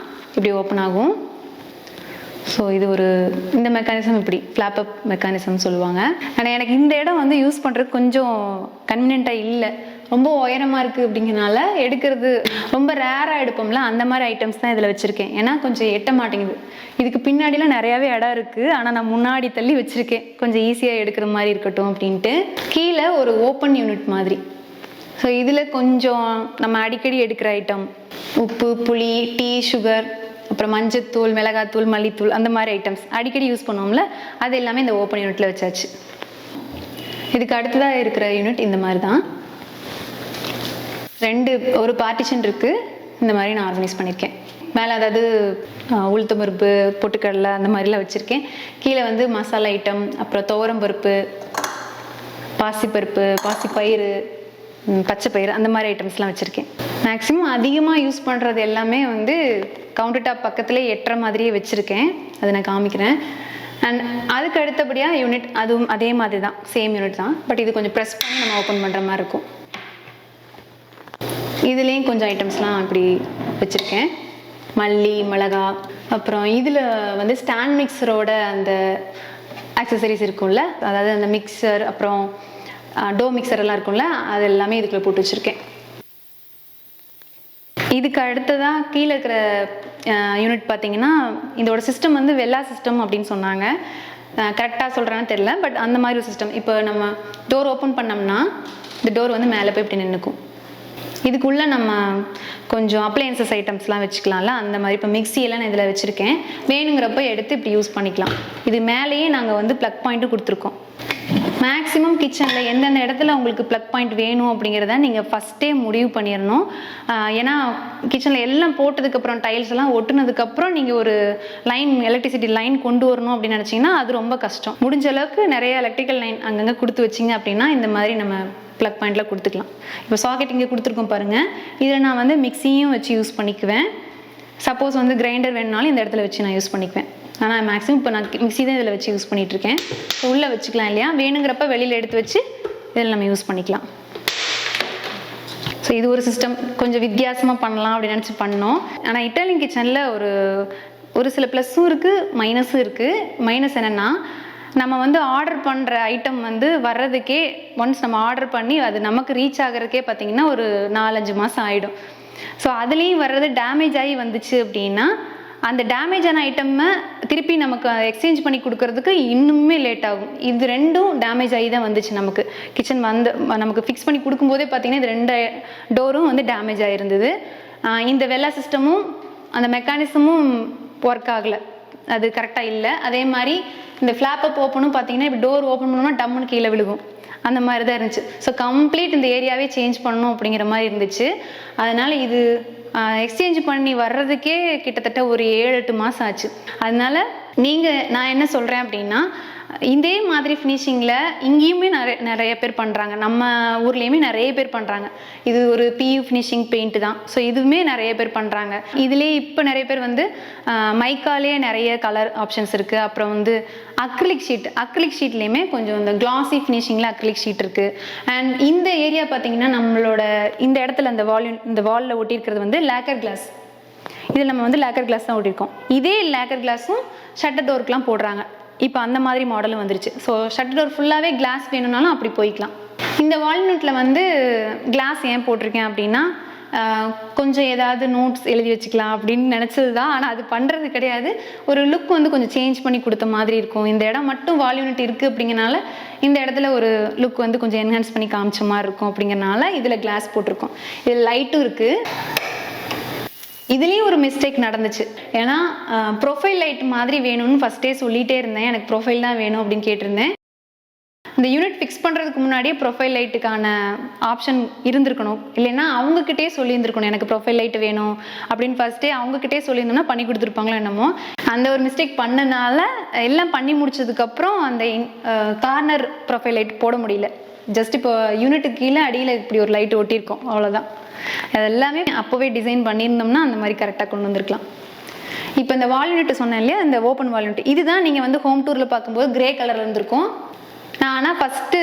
இப்படி ஓப்பன் ஆகும். ஸோ இது ஒரு இந்த மெக்கானிசம் இப்படி ஃப்ளாப் அப் மெக்கானிசம் சொல்லுவாங்க. ஆனால் எனக்கு இந்த இடம் வந்து யூஸ் பண்ணுறதுக்கு கொஞ்சம் கன்வீனியண்ட்டாக இல்லை, ரொம்ப உயரமாக இருக்குது அப்படிங்கிறனால எடுக்கிறது ரொம்ப ரேராக எடுப்போம்ல, அந்த மாதிரி ஐட்டம்ஸ் தான் இதில் வச்சுருக்கேன். ஏன்னா கொஞ்சம் எட்ட மாட்டேங்குது. இதுக்கு பின்னாடிலாம் நிறையாவே இடம் இருக்குது, ஆனால் நான் முன்னாடி தள்ளி வச்சுருக்கேன் கொஞ்சம் ஈஸியாக எடுக்கிற மாதிரி இருக்கட்டும் அப்படின்ட்டு. கீழே ஒரு ஓப்பன் யூனிட் மாதிரி. ஸோ இதில் கொஞ்சம் நம்ம அடிக்கடி எடுக்கிற ஐட்டம், உப்பு, புளி, டீ, சுகர், அப்புறம் மஞ்சத்தூள், மிளகாத்தூள், மல்லித்தூள், அந்த மாதிரி ஐட்டம்ஸ் அடிக்கடி யூஸ் பண்ணுவோம்ல, அது எல்லாமே இந்த ஓப்பன் யூனிட்டில் வச்சாச்சு. இதுக்கு அடுத்ததாக இருக்கிற யூனிட் இந்த மாதிரி தான். ஒரு பார்ட்டிஷன் இருக்குது, இந்த மாதிரி நான் ஆர்கனைஸ் பண்ணியிருக்கேன். மேலே அதாவது உளுத்தம் பருப்பு, பொட்டுக்கடலை அந்த மாதிரிலாம் வச்சுருக்கேன். கீழே வந்து மசாலா ஐட்டம், அப்புறம் துவரம் பருப்பு, பாசிப்பருப்பு, பாசிப்பயிறு, பச்சைப்பயிறு, அந்த மாதிரி ஐட்டம்ஸ்லாம் வச்சுருக்கேன். மேக்ஸிமம் அதிகமாக யூஸ் பண்ணுறது எல்லாமே வந்து கவுண்டர் டாப் பக்கத்துலேயே எட்டுற மாதிரியே வச்சுருக்கேன், அதை நான் காமிக்கிறேன். அண்ட் அதுக்கு அடுத்தபடியாக யூனிட் அதுவும் அதே மாதிரி தான், சேம் யூனிட் தான். பட் இது கொஞ்சம் ப்ரெஸ் பண்ணி நம்ம ஓப்பன் பண்ணுற மாதிரி இருக்கும். இதுலேயும் கொஞ்சம் ஐட்டம்ஸ்லாம் இப்படி வச்சுருக்கேன், மல்லி, மிளகா. அப்புறம் இதில் வந்து ஸ்டாண்ட் மிக்சரோட அந்த ஆக்சசரிஸ் இருக்கும்ல, அதாவது அந்த மிக்சர், அப்புறம் டோ மிக்சர் எல்லாம் இருக்கும்ல, அது எல்லாமே இதுக்குள்ளே போட்டு வச்சுருக்கேன். இதுக்கு அடுத்ததாக கீழே இருக்கிற யூனிட் பார்த்தீங்கன்னா இதோட சிஸ்டம் வந்து வெல்லா சிஸ்டம் அப்படின்னு சொன்னாங்க. கரெக்டாக சொல்கிறான்னு தெரியல, பட் அந்த மாதிரி ஒரு சிஸ்டம். இப்போ நம்ம டோர் ஓப்பன் பண்ணோம்னா இந்த டோர் வந்து மேலே போய் இப்படி நின்றுக்கும். இதுக்குள்ளே நம்ம கொஞ்சம் அப்ளையன்சஸ் ஐட்டம்ஸ்லாம் வச்சுக்கலாம்ல, அந்த மாதிரி. இப்போ மிக்சியெல்லாம் நான் இதில் வச்சுருக்கேன், வேணுங்கிறப்ப எடுத்து இப்படி யூஸ் பண்ணிக்கலாம். இது மேலேயே நாங்கள் வந்து ப்ளக் பாயிண்ட்டும் கொடுத்துருக்கோம். மேக்ஸிமம் கிச்சனில் எந்தெந்த இடத்துல உங்களுக்கு ப்ளக் பாயிண்ட் வேணும் அப்படிங்கிறத நீங்கள் ஃபஸ்ட்டே முடிவு பண்ணிடணும். ஏன்னா கிச்சனில் எல்லாம் போட்டதுக்கப்புறம் டைல்ஸ் எல்லாம் ஒட்டுனதுக்கப்புறம் நீங்கள் ஒரு லைன், எலக்ட்ரிசிட்டி லைன் கொண்டு வரணும் அப்படின்னு நினச்சிங்கன்னா அது ரொம்ப கஷ்டம். முடிஞ்ச அளவுக்கு நிறைய எலக்ட்ரிக்கல் லைன் அங்கங்கே கொடுத்து வச்சிங்க அப்படின்னா இந்த மாதிரி நம்ம ப்ளக் பாயிண்டில் கொடுத்துக்கலாம். இப்போ சாக்கெட் இங்கே கொடுத்துருக்கோம் பாருங்கள், இதில் நான் வந்து மிக்சியும் வச்சு யூஸ் பண்ணிக்குவேன். சப்போஸ் வந்து கிரைண்டர் வேணுனாலும் இந்த இடத்துல வச்சு நான் யூஸ் பண்ணிக்குவேன். ஆனால் மேக்ஸிமம் இப்போ நான் மிக்சி தான் இதில் வச்சு யூஸ் பண்ணிகிட்ருக்கேன். உள்ளே வச்சுக்கலாம் இல்லையா, வேணுங்கிறப்ப வெளியில் எடுத்து வச்சு இதில் நம்ம யூஸ் பண்ணிக்கலாம். ஸோ இது ஒரு சிஸ்டம், கொஞ்சம் வித்தியாசமாக பண்ணலாம் அப்படின்னு நினச்சி பண்ணோம். ஆனால் இட்டாலியன் கிச்சனில் ஒரு சில ப்ளஸ்ஸும் இருக்குது, மைனஸும் இருக்குது. மைனஸ் என்னென்னா, நம்ம வந்து ஆர்டர் பண்ணுற ஐட்டம் வந்து வர்றதுக்கே, ஒன்ஸ் நம்ம ஆர்டர் பண்ணி அது நமக்கு ரீச் ஆகிறதுக்கே பார்த்திங்கன்னா ஒரு 4-5 மாதம் ஆகிடும். ஸோ அதுலேயும் வர்றது டேமேஜ் ஆகி வந்துச்சு அப்படின்னா அந்த டேமேஜ் ஆன ஐட்டம்மை திருப்பி நமக்கு எக்ஸ்சேஞ்ச் பண்ணி கொடுக்கறதுக்கு இன்னுமே லேட் ஆகும். இது ரெண்டும் டேமேஜ் ஆகி தான் வந்துச்சு நமக்கு. கிச்சன் வந்து நமக்கு ஃபிக்ஸ் பண்ணி கொடுக்கும்போதே பார்த்திங்கன்னா இது 2 டோரும் வந்து டேமேஜ் ஆகிருந்தது. இந்த வெல்லா சிஸ்டமும் அந்த மெக்கானிசமும் ஒர்க் ஆகலை, அது கரெக்டாக இல்லை. அதே மாதிரி இந்த ஃப்ளாப்பப் ஓப்பனும் பார்த்தீங்கன்னா இப்போ டோர் ஓப்பன் பண்ணோம்னா டம்முன்னு கீழே விழுகும், அந்த மாதிரி தான் இருந்துச்சு. ஸோ கம்ப்ளீட் இந்த ஏரியாவே சேஞ்ச் பண்ணணும் அப்படிங்கிற மாதிரி இருந்துச்சு. அதனால் இது எக்ஸ்சேஞ்ச் பண்ணி வர்றதுக்கே கிட்டத்தட்ட ஒரு 7-8 மாதம் ஆச்சு. அதனால் நான் என்ன சொல்கிறேன் அப்படின்னா, இதே மாதிரி ஃபினிஷிங்கில் இங்கேயுமே நிறைய பேர் பண்ணுறாங்க, நம்ம ஊர்லேயுமே நிறைய பேர் பண்ணுறாங்க. இது ஒரு PU ஃபினிஷிங் பெயிண்ட் தான். ஸோ இதுவுமே நிறைய பேர் பண்ணுறாங்க. இதுலேயே இப்போ நிறைய பேர் வந்து மைக்காலேயே நிறைய கலர் ஆப்ஷன்ஸ் இருக்குது. அப்புறம் வந்து அக்ரிலிக் ஷீட்லேயுமே கொஞ்சம் இந்த கிளாசி ஃபினிஷிங்கில் அக்ரிலிக் ஷீட் இருக்குது. அண்ட் இந்த ஏரியா பார்த்தீங்கன்னா நம்மளோட இந்த இடத்துல இந்த வாலில் ஒட்டியிருக்கிறது வந்து லேக்கர் கிளாஸ். இதில் நம்ம வந்து லேக்கர் கிளாஸ் தான் ஒட்டியிருக்கோம். இதே லேக்கர் கிளாஸும் ஷட்டர் டோருக்குலாம் போடுறாங்க. இப்போ அந்த மாதிரி மாடலும் வந்துருச்சு. ஸோ ஷட்டர் டோர் ஃபுல்லாகவே கிளாஸ் வேணும்னாலும் அப்படி போய்க்கலாம். இந்த வால்நட்டில் வந்து கிளாஸ் ஏன் போட்டிருக்கேன் அப்படின்னா, கொஞ்சம் ஏதாவது நோட்ஸ் எழுதி வச்சுக்கலாம் அப்படின்னு நினச்சது தான். ஆனால் அது பண்ணுறது கிடையாது. ஒரு லுக் வந்து கொஞ்சம் சேஞ்ச் பண்ணி கொடுத்த மாதிரி இருக்கும். இந்த இடம் மட்டும் வால் யூனிட் இருக்குது அப்படிங்கிறனால இந்த இடத்துல ஒரு லுக் வந்து கொஞ்சம் என்ஹான்ஸ் பண்ணி காமிச்ச மாதிரி இருக்கும் அப்படிங்கிறனால இதில் கிளாஸ் போட்டிருக்கோம். இதில் லைட்டும் இருக்குது. இதுலேயும் ஒரு மிஸ்டேக் நடந்துச்சு. ஏன்னா ப்ரொஃபைல் லைட் மாதிரி வேணும்னு ஃபஸ்ட்டே சொல்லிகிட்டே இருந்தேன். எனக்கு ப்ரொஃபைல் தான் வேணும் அப்படின்னு கேட்டிருந்தேன். இந்த யூனிட் ஃபிக்ஸ் பண்ணுறதுக்கு முன்னாடியே ப்ரொஃபைல் லைட்டுக்கான ஆப்ஷன் இருந்திருக்கணும். இல்லைன்னா அவங்கக்கிட்டே சொல்லியிருந்துருக்கணும் எனக்கு ப்ரொஃபைல் லைட் வேணும் அப்படின்னு ஃபஸ்ட்டே அவங்கக்கிட்டே சொல்லியிருந்தோம்னா பண்ணி கொடுத்துருப்பாங்களோ என்னமோ. அந்த ஒரு மிஸ்டேக் பண்ணனால எல்லாம் பண்ணி முடிச்சதுக்கப்புறம் அந்த கார்னர் ப்ரொஃபைல் லைட் போட முடியல. ஜஸ்ட் இப்போ யூனிட்டுக்கு கீழே அடியில் இப்படி ஒரு லைட் ஒட்டியிருக்கோம், அவ்வளோதான். அது எல்லாமே அப்போவே டிசைன் பண்ணியிருந்தோம்னா அந்த மாதிரி கரெக்டாக கொண்டு வந்திருக்கலாம். இப்போ இந்த வால் யூனிட் சொன்னேன் இல்லையா, இந்த ஓப்பன் வால் யூனிட், இதுதான் நீங்கள் வந்து ஹோம் டூரில் பார்க்கும்போது கிரே கலரில் இருந்திருக்கும். நான் ஆனால் ஃபஸ்ட்டு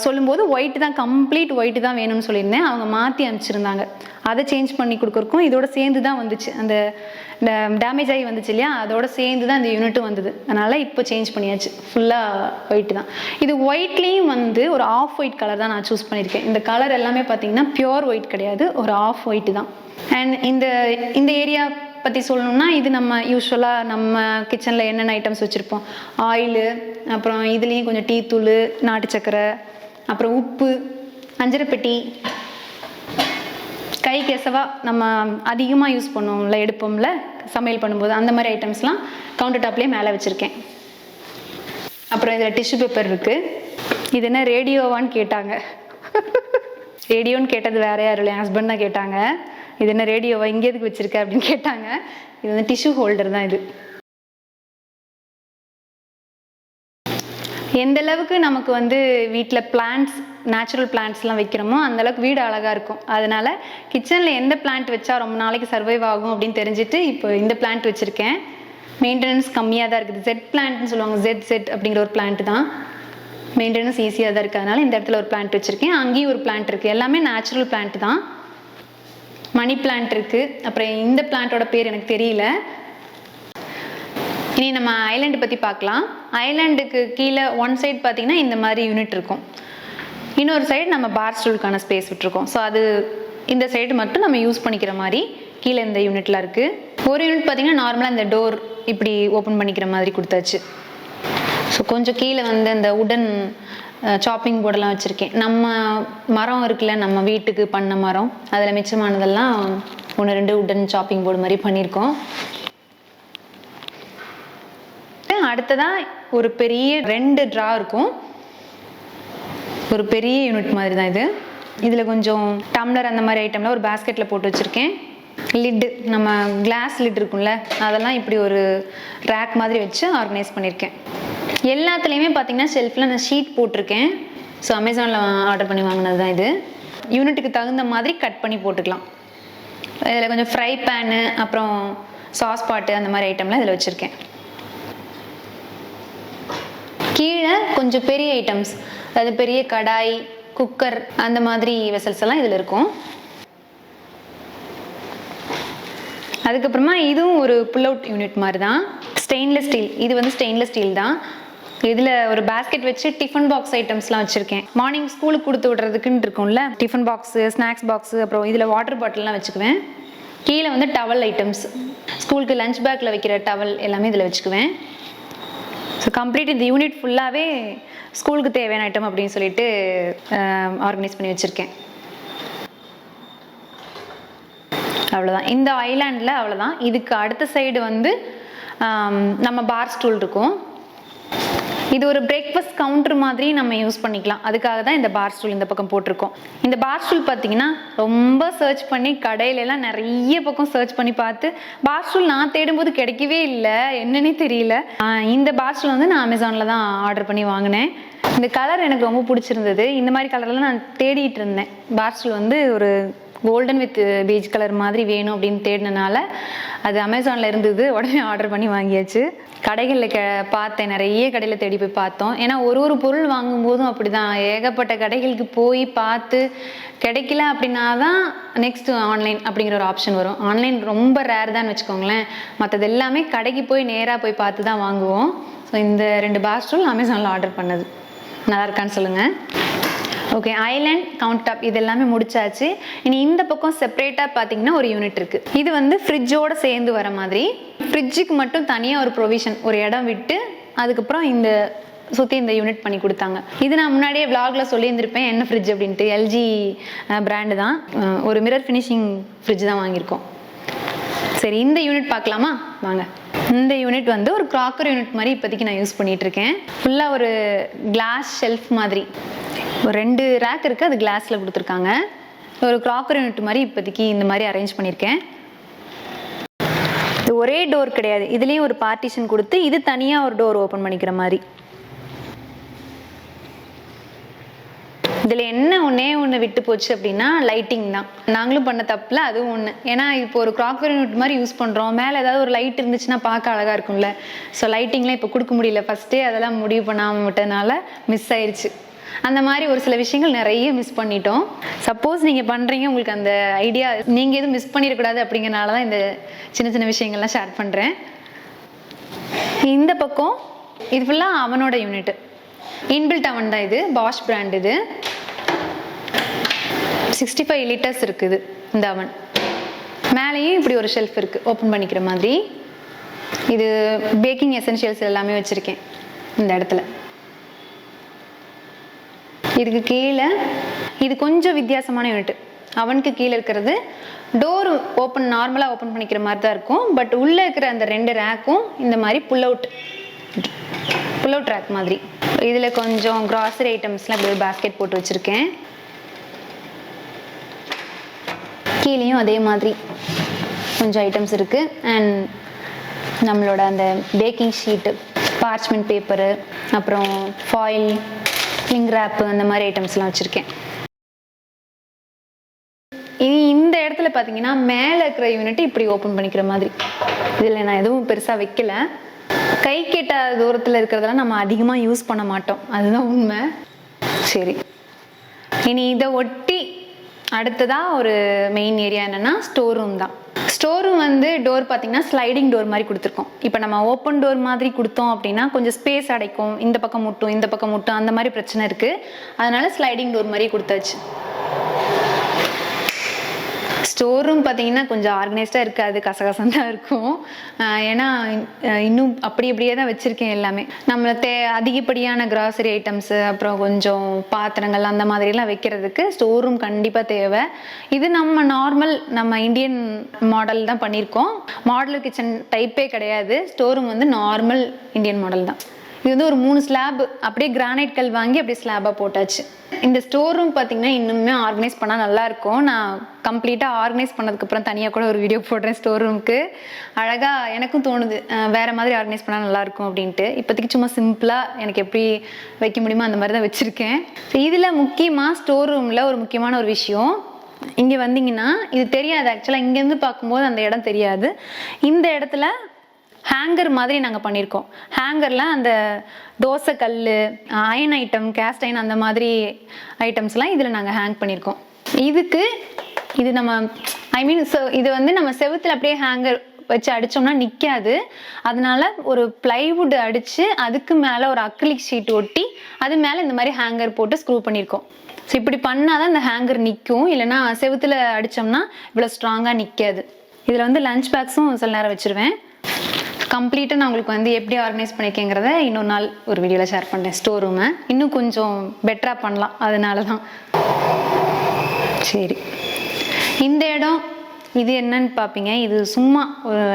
சொல்லும்போது ஒயிட்டு தான், கம்ப்ளீட் ஒயிட்டு தான் வேணும்னு சொல்லியிருந்தேன். அவங்க மாற்றி அனுப்பிச்சிருந்தாங்க. அதை சேஞ்ச் பண்ணி கொடுக்குறக்கும் இதோட சேர்ந்து தான் வந்துச்சு. அந்த டேமேஜ் ஆகி வந்துச்சு இல்லையா, அதோட சேர்ந்து தான் இந்த யூனிட்டும் வந்தது. அதனால் இப்போ சேஞ்ச் பண்ணியாச்சு, ஃபுல்லாக ஒயிட்டு தான். இது ஒயிட்லேயும் வந்து ஒரு ஆஃப் ஒயிட் கலர் தான் நான் சூஸ் பண்ணியிருக்கேன். இந்த கலர் எல்லாமே பார்த்தீங்கன்னா பியோர் ஒயிட் கிடையாது, ஒரு ஆஃப் ஒயிட்டு தான். அண்ட் இந்த ஏரியா பற்றி சொல்லணும்னா, இது நம்ம யூஸ்வலாக நம்ம கிச்சனில் என்னென்ன ஐட்டம்ஸ் வச்சுருப்போம், ஆயிலு, அப்புறம் இதுலேயும் கொஞ்சம் டீ தூள், நாட்டு சக்கரை, அப்புறம் உப்பு, அஞ்சரைப்பெட்டி, கை கெசவாக நம்ம அதிகமாக யூஸ் பண்ணுவோம்ல, எடுப்போம்ல சமையல் பண்ணும்போது, அந்த மாதிரி ஐட்டம்ஸ்லாம் கவுண்டர் டாப்லேயே மேலே வச்சுருக்கேன். அப்புறம் இதில் டிஷ்யூ பேப்பர் இருக்குது. இது என்ன ரேடியோவான்னு கேட்டாங்க. ரேடியோன்னு கேட்டது வேற யாரும் இல்லை, என் ஹஸ்பண்ட் தான் கேட்டாங்க. இது என்ன ரேடியோவா, இங்கே எதுக்கு வச்சுருக்க அப்படின்னு கேட்டாங்க. இது வந்து டிஷ்யூ ஹோல்டர் தான். இது எந்த அளவுக்கு நமக்கு வந்து வீட்டில் பிளான்ட்ஸ், நேச்சுரல் பிளான்ட்ஸ்லாம் வைக்கிறோமோ அந்தளவுக்கு வீடு அழகாக இருக்கும். அதனால் கிச்சனில் எந்த பிளான்ட் வச்சா ரொம்ப நாளைக்கு சர்வைவ் ஆகும் அப்படின்னு தெரிஞ்சுட்டு இப்போ இந்த பிளான்ட் வச்சுருக்கேன். மெயின்டெனன்ஸ் கம்மியாக தான் இருக்குது. ஜெட் பிளான்ட்னு சொல்லுவாங்க, ஜெட் அப்படிங்கிற ஒரு பிளான்ட் தான். மெயின்டெனன்ஸ் ஈஸியாக தான் இருக்குது. அதனால் இந்த இடத்துல ஒரு பிளான்ட் வச்சுருக்கேன். அங்கேயும் ஒரு பிளான்ட் இருக்குது. எல்லாமே நேச்சுரல் பிளான்ட் தான். மணி பிளான்ட் இருக்குது. அப்புறம் இந்த பிளான்ட்டோட பேர் எனக்கு தெரியல. இனி நம்ம ஐலாண்டு பற்றி பார்க்கலாம். ஐலாண்டுக்கு கீழே ஒன் சைடு பார்த்திங்கன்னா இந்த மாதிரி யூனிட் இருக்கும், இன்னொரு சைடு நம்ம பார் ஸ்டூலுக்கான ஸ்பேஸ் விட்டுருக்கோம். ஸோ அது இந்த சைடு மட்டும் நம்ம யூஸ் பண்ணிக்கிற மாதிரி கீழே இந்த யூனிட்லாம் இருக்குது. ஒரு யூனிட் பார்த்திங்கன்னா நார்மலாக இந்த டோர் இப்படி ஓப்பன் பண்ணிக்கிற மாதிரி கொடுத்தாச்சு. ஸோ கொஞ்சம் கீழே வந்து இந்த உடன் சாப்பிங் போர்டெல்லாம் வச்சுருக்கேன். நம்ம மரம் இருக்குல்ல, நம்ம வீட்டுக்கு பண்ண மரம், அதில் மிச்சமானதெல்லாம் 1-2 உடன் சாப்பிங் போர்டு மாதிரி பண்ணியிருக்கோம். அடுத்ததாக ஒரு பெரிய 2 ட்ரா இருக்கும். ஒரு பெரிய யூனிட் மாதிரி தான் இது. இதில் கொஞ்சம் டம்ளர் அந்த மாதிரி ஐட்டம்லாம் ஒரு பேஸ்கெட்டில் போட்டு வச்சுருக்கேன். லிட்டு, நம்ம கிளாஸ் லிட் இருக்கும்ல, அதெல்லாம் இப்படி ஒரு ரேக் மாதிரி வச்சு ஆர்கனைஸ் பண்ணியிருக்கேன். எல்லாத்துலேயுமே பார்த்தீங்கன்னா ஷெல்ஃபில் நான் ஷீட் போட்டிருக்கேன். ஸோ அமேசானில் ஆர்டர் பண்ணி வாங்கினது தான் இது. யூனிட்டுக்கு தகுந்த மாதிரி கட் பண்ணி போட்டுக்கலாம். இதில் கொஞ்சம் ஃப்ரை பேனு, அப்புறம் சாஸ் பாட்டு, அந்த மாதிரி ஐட்டம்லாம் இதில் வச்சுருக்கேன். கீழே கொஞ்சம் பெரிய ஐட்டம்ஸ், அதாவது பெரிய கடாய், குக்கர், அந்த மாதிரி வெசல்ஸ் எல்லாம் இதில் இருக்கும். அதுக்கப்புறமா இதுவும் ஒரு புல் அவுட் யூனிட் மாதிரி தான். ஸ்டெயின்லெஸ் ஸ்டீல், இது வந்து ஸ்டெயின்லெஸ் ஸ்டீல் தான். இதில் ஒரு பேஸ்கெட் வச்சு டிஃபன் பாக்ஸ் ஐட்டம்ஸ்லாம் வச்சுருக்கேன். மார்னிங் ஸ்கூலுக்கு கொடுத்து விடுறதுக்குன்னு இருக்கும்ல, டிஃபன் பாக்ஸு, ஸ்நாக்ஸ் பாக்ஸு, அப்புறம் இதில் வாட்டர் பாட்டில்லாம் வச்சுக்குவேன். கீழே வந்து டவல் ஐட்டம்ஸ், ஸ்கூலுக்கு லஞ்ச் பேக்கில் வைக்கிற டவல் எல்லாமே இதில் வச்சுக்குவேன். ஸோ கம்ப்ளீட் இந்த யூனிட் ஃபுல்லாகவே ஸ்கூலுக்கு தேவையான ஐட்டம் அப்படின்னு சொல்லிட்டு ஆர்கனைஸ் பண்ணி வச்சுருக்கேன். அவ்வளோதான் இந்த ஐலாண்டில், அவ்வளோதான். இதுக்கு அடுத்த சைடு வந்து நம்ம பார் ஸ்டூல் இருக்கும். இது ஒரு பிரேக்ஃபாஸ்ட் கவுண்டர் மாதிரி நம்ம யூஸ் பண்ணிக்கலாம். அதுக்காக தான் இந்த பார் ஸ்டூல் இந்த பக்கம் போட்டிருக்கோம். இந்த பார் ஸ்டூல் பார்த்தீங்கன்னா ரொம்ப சர்ச் பண்ணி கடையிலலாம் நிறைய பக்கம் சர்ச் பண்ணி பார்த்து பார் ஸ்டூல் நான் தேடும்போது கிடைக்கவே இல்லை, என்னன்னே தெரியல. இந்த பார் ஸ்டூல் வந்து நான் அமேசானில் தான் ஆர்டர் பண்ணி வாங்கினேன். இந்த கலர் எனக்கு ரொம்ப பிடிச்சிருந்தது. இந்த மாதிரி கலர்லாம் நான் தேடிட்டு இருந்தேன். பார் ஸ்டூல் வந்து ஒரு கோல்டன் வித் பீச் கலர் மாதிரி வேணும் அப்படின்னு தேடினால அது அமேசானில் இருந்தது. உடனே ஆர்டர் பண்ணி வாங்கியாச்சு. கடைகளில் பார்த்தேன், நிறைய கடையில் தேடி போய் பார்த்தோம். ஏன்னா ஒரு பொருள் வாங்கும்போதும் அப்படி தான், ஏகப்பட்ட கடைகளுக்கு போய் பார்த்து கிடைக்கல அப்படின்னா தான் நெக்ஸ்ட்டு ஆன்லைன் அப்படிங்கிற ஒரு ஆப்ஷன் வரும். ஆன்லைன் ரொம்ப ரேர் தான் வச்சுக்கோங்களேன். மற்றது எல்லாமே கடைக்கு போய் நேராக போய் பார்த்து தான் வாங்குவோம். ஸோ இந்த 2 பார் ஸ்டூல் அமேசானில் ஆர்டர் பண்ணது. நல்லா இருக்கான்னு சொல்லுங்கள். ஓகே, ஐலாண்ட், கவுண்ட் டாப் இது எல்லாமே முடிச்சாச்சு. இனி இந்த பக்கம் செப்பரேட்டாக பார்த்தீங்கன்னா ஒரு யூனிட் இருக்குது. இது வந்து ஃப்ரிட்ஜோடு சேர்ந்து வர மாதிரி. ஃப்ரிட்ஜுக்கு மட்டும் தனியாக ஒரு ப்ரொவிஷன், ஒரு இடம் விட்டு அதுக்கப்புறம் இந்த சுற்றி இந்த யூனிட் பண்ணி கொடுத்தாங்க. இது நான் முன்னாடியே விளாக்ல சொல்லியிருந்திருப்பேன் என்ன ஃப்ரிட்ஜ் அப்படின்ட்டு. எல்ஜி பிராண்டு தான். ஒரு மிரர் ஃபினிஷிங் ஃப்ரிட்ஜ் தான் வாங்கியிருக்கோம். சரி, இந்த யூனிட் பார்க்கலாமா வாங்க. இந்த யூனிட் வந்து ஒரு க்ராக்கர் யூனிட் மாதிரி இப்போதைக்கு நான் யூஸ் பண்ணிகிட்ருக்கேன். ஃபுல்லாக ஒரு கிளாஸ் ஷெல்ஃப் மாதிரி ஒரு 2 ரேக் இருக்குது, அது கிளாஸில் கொடுத்துருக்காங்க. ஒரு க்ராக்கர் யூனிட் மாதிரி இப்போதைக்கு இந்த மாதிரி அரேஞ்ச் பண்ணியிருக்கேன். இது ஒரே டோர் கிடையாது, இதுலேயும் ஒரு பார்ட்டிஷன் கொடுத்து இது தனியாக ஒரு டோர் ஓப்பன் பண்ணிக்கிற மாதிரி. இதில் என்ன ஒன்று விட்டு போச்சு அப்படின்னா லைட்டிங் தான். நாங்களும் பண்ண தப்பில் அதுவும் ஒன்று. ஏன்னா இப்போ ஒரு க்ராக்கர் யூனிட் மாதிரி யூஸ் பண்ணுறோம், மேலே ஏதாவது ஒரு லைட் இருந்துச்சுன்னா பார்க்க அழகாக இருக்கும்ல. ஸோ லைட்டிங்லாம் இப்போ கொடுக்க முடியல. ஃபஸ்ட்டே அதெல்லாம் முடிவு பண்ணாமல் விட்டதுனால மிஸ் ஆயிடுச்சு. அந்த மாதிரி ஒரு சில விஷயங்கள் நிறைய மிஸ் பண்ணிட்டோம். சப்போஸ் நீங்கள் பண்ணுறீங்க, உங்களுக்கு அந்த ஐடியா நீங்கள் எதுவும் மிஸ் பண்ணிடக்கூடாது அப்படிங்கிறனால தான் இந்த சின்ன சின்ன விஷயங்கள்லாம் ஷேர் பண்ணுறேன். இந்த பக்கம் இது ஃபுல்லாக அவனோட யூனிட்டு. இன்பில்ட் அவன் தான் இது, பாஷ் பிராண்ட். இது 65 லிட்டர்ஸ் இருக்குது இந்த அவன். மேலேயும் இப்படி ஒரு ஷெல்ஃப் இருக்குது ஓப்பன் பண்ணிக்கிற மாதிரி. இது பேக்கிங் எசென்ஷியல்ஸ் எல்லாமே வச்சுருக்கேன் இந்த இடத்துல. இதுக்கு கீழே இது கொஞ்சம் வித்தியாசமான யூனிட். அவனுக்கு கீழே இருக்கிறது டோர் ஓப்பன், நார்மலாக ஓப்பன் பண்ணிக்கிற மாதிரி தான் இருக்கும். பட் உள்ளே இருக்கிற அந்த 2 ரேக்கும் இந்த மாதிரி புல் அவுட் ரேக் மாதிரி. இதில் கொஞ்சம் கிராசரி ஐட்டம்ஸ்லாம் இப்படி ஒரு பேஸ்கெட் போட்டு வச்சுருக்கேன். கீழேயும் அதே மாதிரி கொஞ்சம் ஐட்டம்ஸ் இருக்குது. அண்ட் நம்மளோட அந்த பேக்கிங் ஷீட்டு, பார்ச்மெண்ட் பேப்பரு, அப்புறம் ஃபாயில், கிளிங் ரேப்பு, அந்த மாதிரி ஐட்டம்ஸ்லாம் வச்சுருக்கேன். இந்த இடத்துல பார்த்தீங்கன்னா மேலே இருக்கிற யூனிட் இப்படி ஓப்பன் பண்ணிக்கிற மாதிரி. இதில் நான் எதுவும் பெருசாக வைக்கல. கை கேட்ட தூரத்தில் இருக்கிறதெல்லாம் நம்ம அதிகமாக யூஸ் பண்ண மாட்டோம், அதுதான் உண்மை. சரி, இனி இதை ஒட்டி அடுத்ததாக ஒரு மெயின் ஏரியா என்னென்னா ஸ்டோர் ரூம் தான். ஸ்டோர் ரூம் வந்து டோர் பார்த்தீங்கன்னா ஸ்லைடிங் டோர் மாதிரி கொடுத்துருக்கோம். இப்போ நம்ம ஓப்பன் டோர் மாதிரி கொடுத்தோம் அப்படின்னா கொஞ்சம் ஸ்பேஸ் அடைக்கும், இந்த பக்கம் முட்டும் இந்த பக்கம் முட்டும், அந்த மாதிரி பிரச்சனை இருக்குது. அதனால ஸ்லைடிங் டோர் மாதிரி கொடுத்தாச்சு. ஸ்டோர் ரூம் பார்த்தீங்கன்னா கொஞ்சம் ஆர்கனைஸ்டாக இருக்காது, கசகசம் தான் இருக்கும். ஏன்னா இன்னும் அப்படியே தான் வச்சுருக்கேன் எல்லாமே. நம்மளை அதிகப்படியான கிராசரி ஐட்டம்ஸு, அப்புறம் கொஞ்சம் பாத்திரங்கள் அந்த மாதிரிலாம் வைக்கிறதுக்கு ஸ்டோர் ரூம் கண்டிப்பாக தேவை. இது நம்ம இந்தியன் மாடல் தான் பண்ணியிருக்கோம். மாடல் கிச்சன் டைப்பே கிடையாது. ஸ்டோர் ரூம் வந்து நார்மல் இந்தியன் மாடல் தான். இது வந்து ஒரு 3 ஸ்லாப் அப்படியே கிரானைட் கல் வாங்கி அப்படியே ஸ்லாபாக போட்டாச்சு. இந்த ஸ்டோர் ரூம் பார்த்தீங்கன்னா இன்னுமே ஆர்கனைஸ் பண்ணால் நல்லாயிருக்கும். நான் கம்ப்ளீட்டாக ஆர்கனைஸ் பண்ணதுக்கப்புறம் தனியாக கூட ஒரு வீடியோ போடுறேன் ஸ்டோர் ரூமுக்கு. அழகாக எனக்கும் தோணுது வேறு மாதிரி ஆர்கனைஸ் பண்ணால் நல்லாயிருக்கும் அப்படின்ட்டு. இப்போதைக்கு சும்மா சிம்பிளாக எனக்கு எப்படி வைக்க முடியுமோ அந்த மாதிரி தான் வச்சுருக்கேன். ஸோ இதில் முக்கியமாக ஸ்டோர் ரூமில் ஒரு முக்கியமான ஒரு விஷயம், இங்கே வந்தீங்கன்னா இது தெரியாது. ஆக்சுவலாக இங்கேருந்து பார்க்கும்போது அந்த இடம் தெரியாது. இந்த இடத்துல ஹேங்கர் மாதிரி நாங்கள் பண்ணியிருக்கோம். ஹேங்கரில் அந்த தோசை கல், அயன் ஐட்டம், கேஸ்ட் அயன் அந்த மாதிரி ஐட்டம்ஸ்லாம் இதில் நாங்கள் ஹேங் பண்ணியிருக்கோம். இது நம்ம இது வந்து நம்ம செவுத்தில் அப்படியே ஹேங்கர் வச்சு அடித்தோம்னா நிற்காது. அதனால ஒரு பிளைவுட் அடித்து அதுக்கு மேலே ஒரு அக்ரிலிக் ஷீட் ஒட்டி அது மேலே இந்த மாதிரி ஹேங்கர் போட்டு ஸ்க்ரூ பண்ணியிருக்கோம். ஸோ இப்படி பண்ணால் தான் இந்த ஹேங்கர் நிற்கும், இல்லைனா செவுத்தில் அடித்தோம்னா இவ்வளோ ஸ்ட்ராங்காக நிற்காது. இதில் வந்து லஞ்ச் பேக்ஸும் சில நேரம் வச்சுருவேன். கம்ப்ளீட்டாக நான் உங்களுக்கு வந்து எப்படி ஆர்கனைஸ் பண்ணிக்கேங்கிறத இன்னொரு நாள் ஒரு வீடியோவில் ஷேர் பண்ணுறேன். ஸ்டோர் ரூமை இன்னும் கொஞ்சம் பெட்டராக பண்ணலாம், அதனால தான். சரி, இந்த இடம் இது என்னன்னு பார்ப்பீங்க. இது சும்மா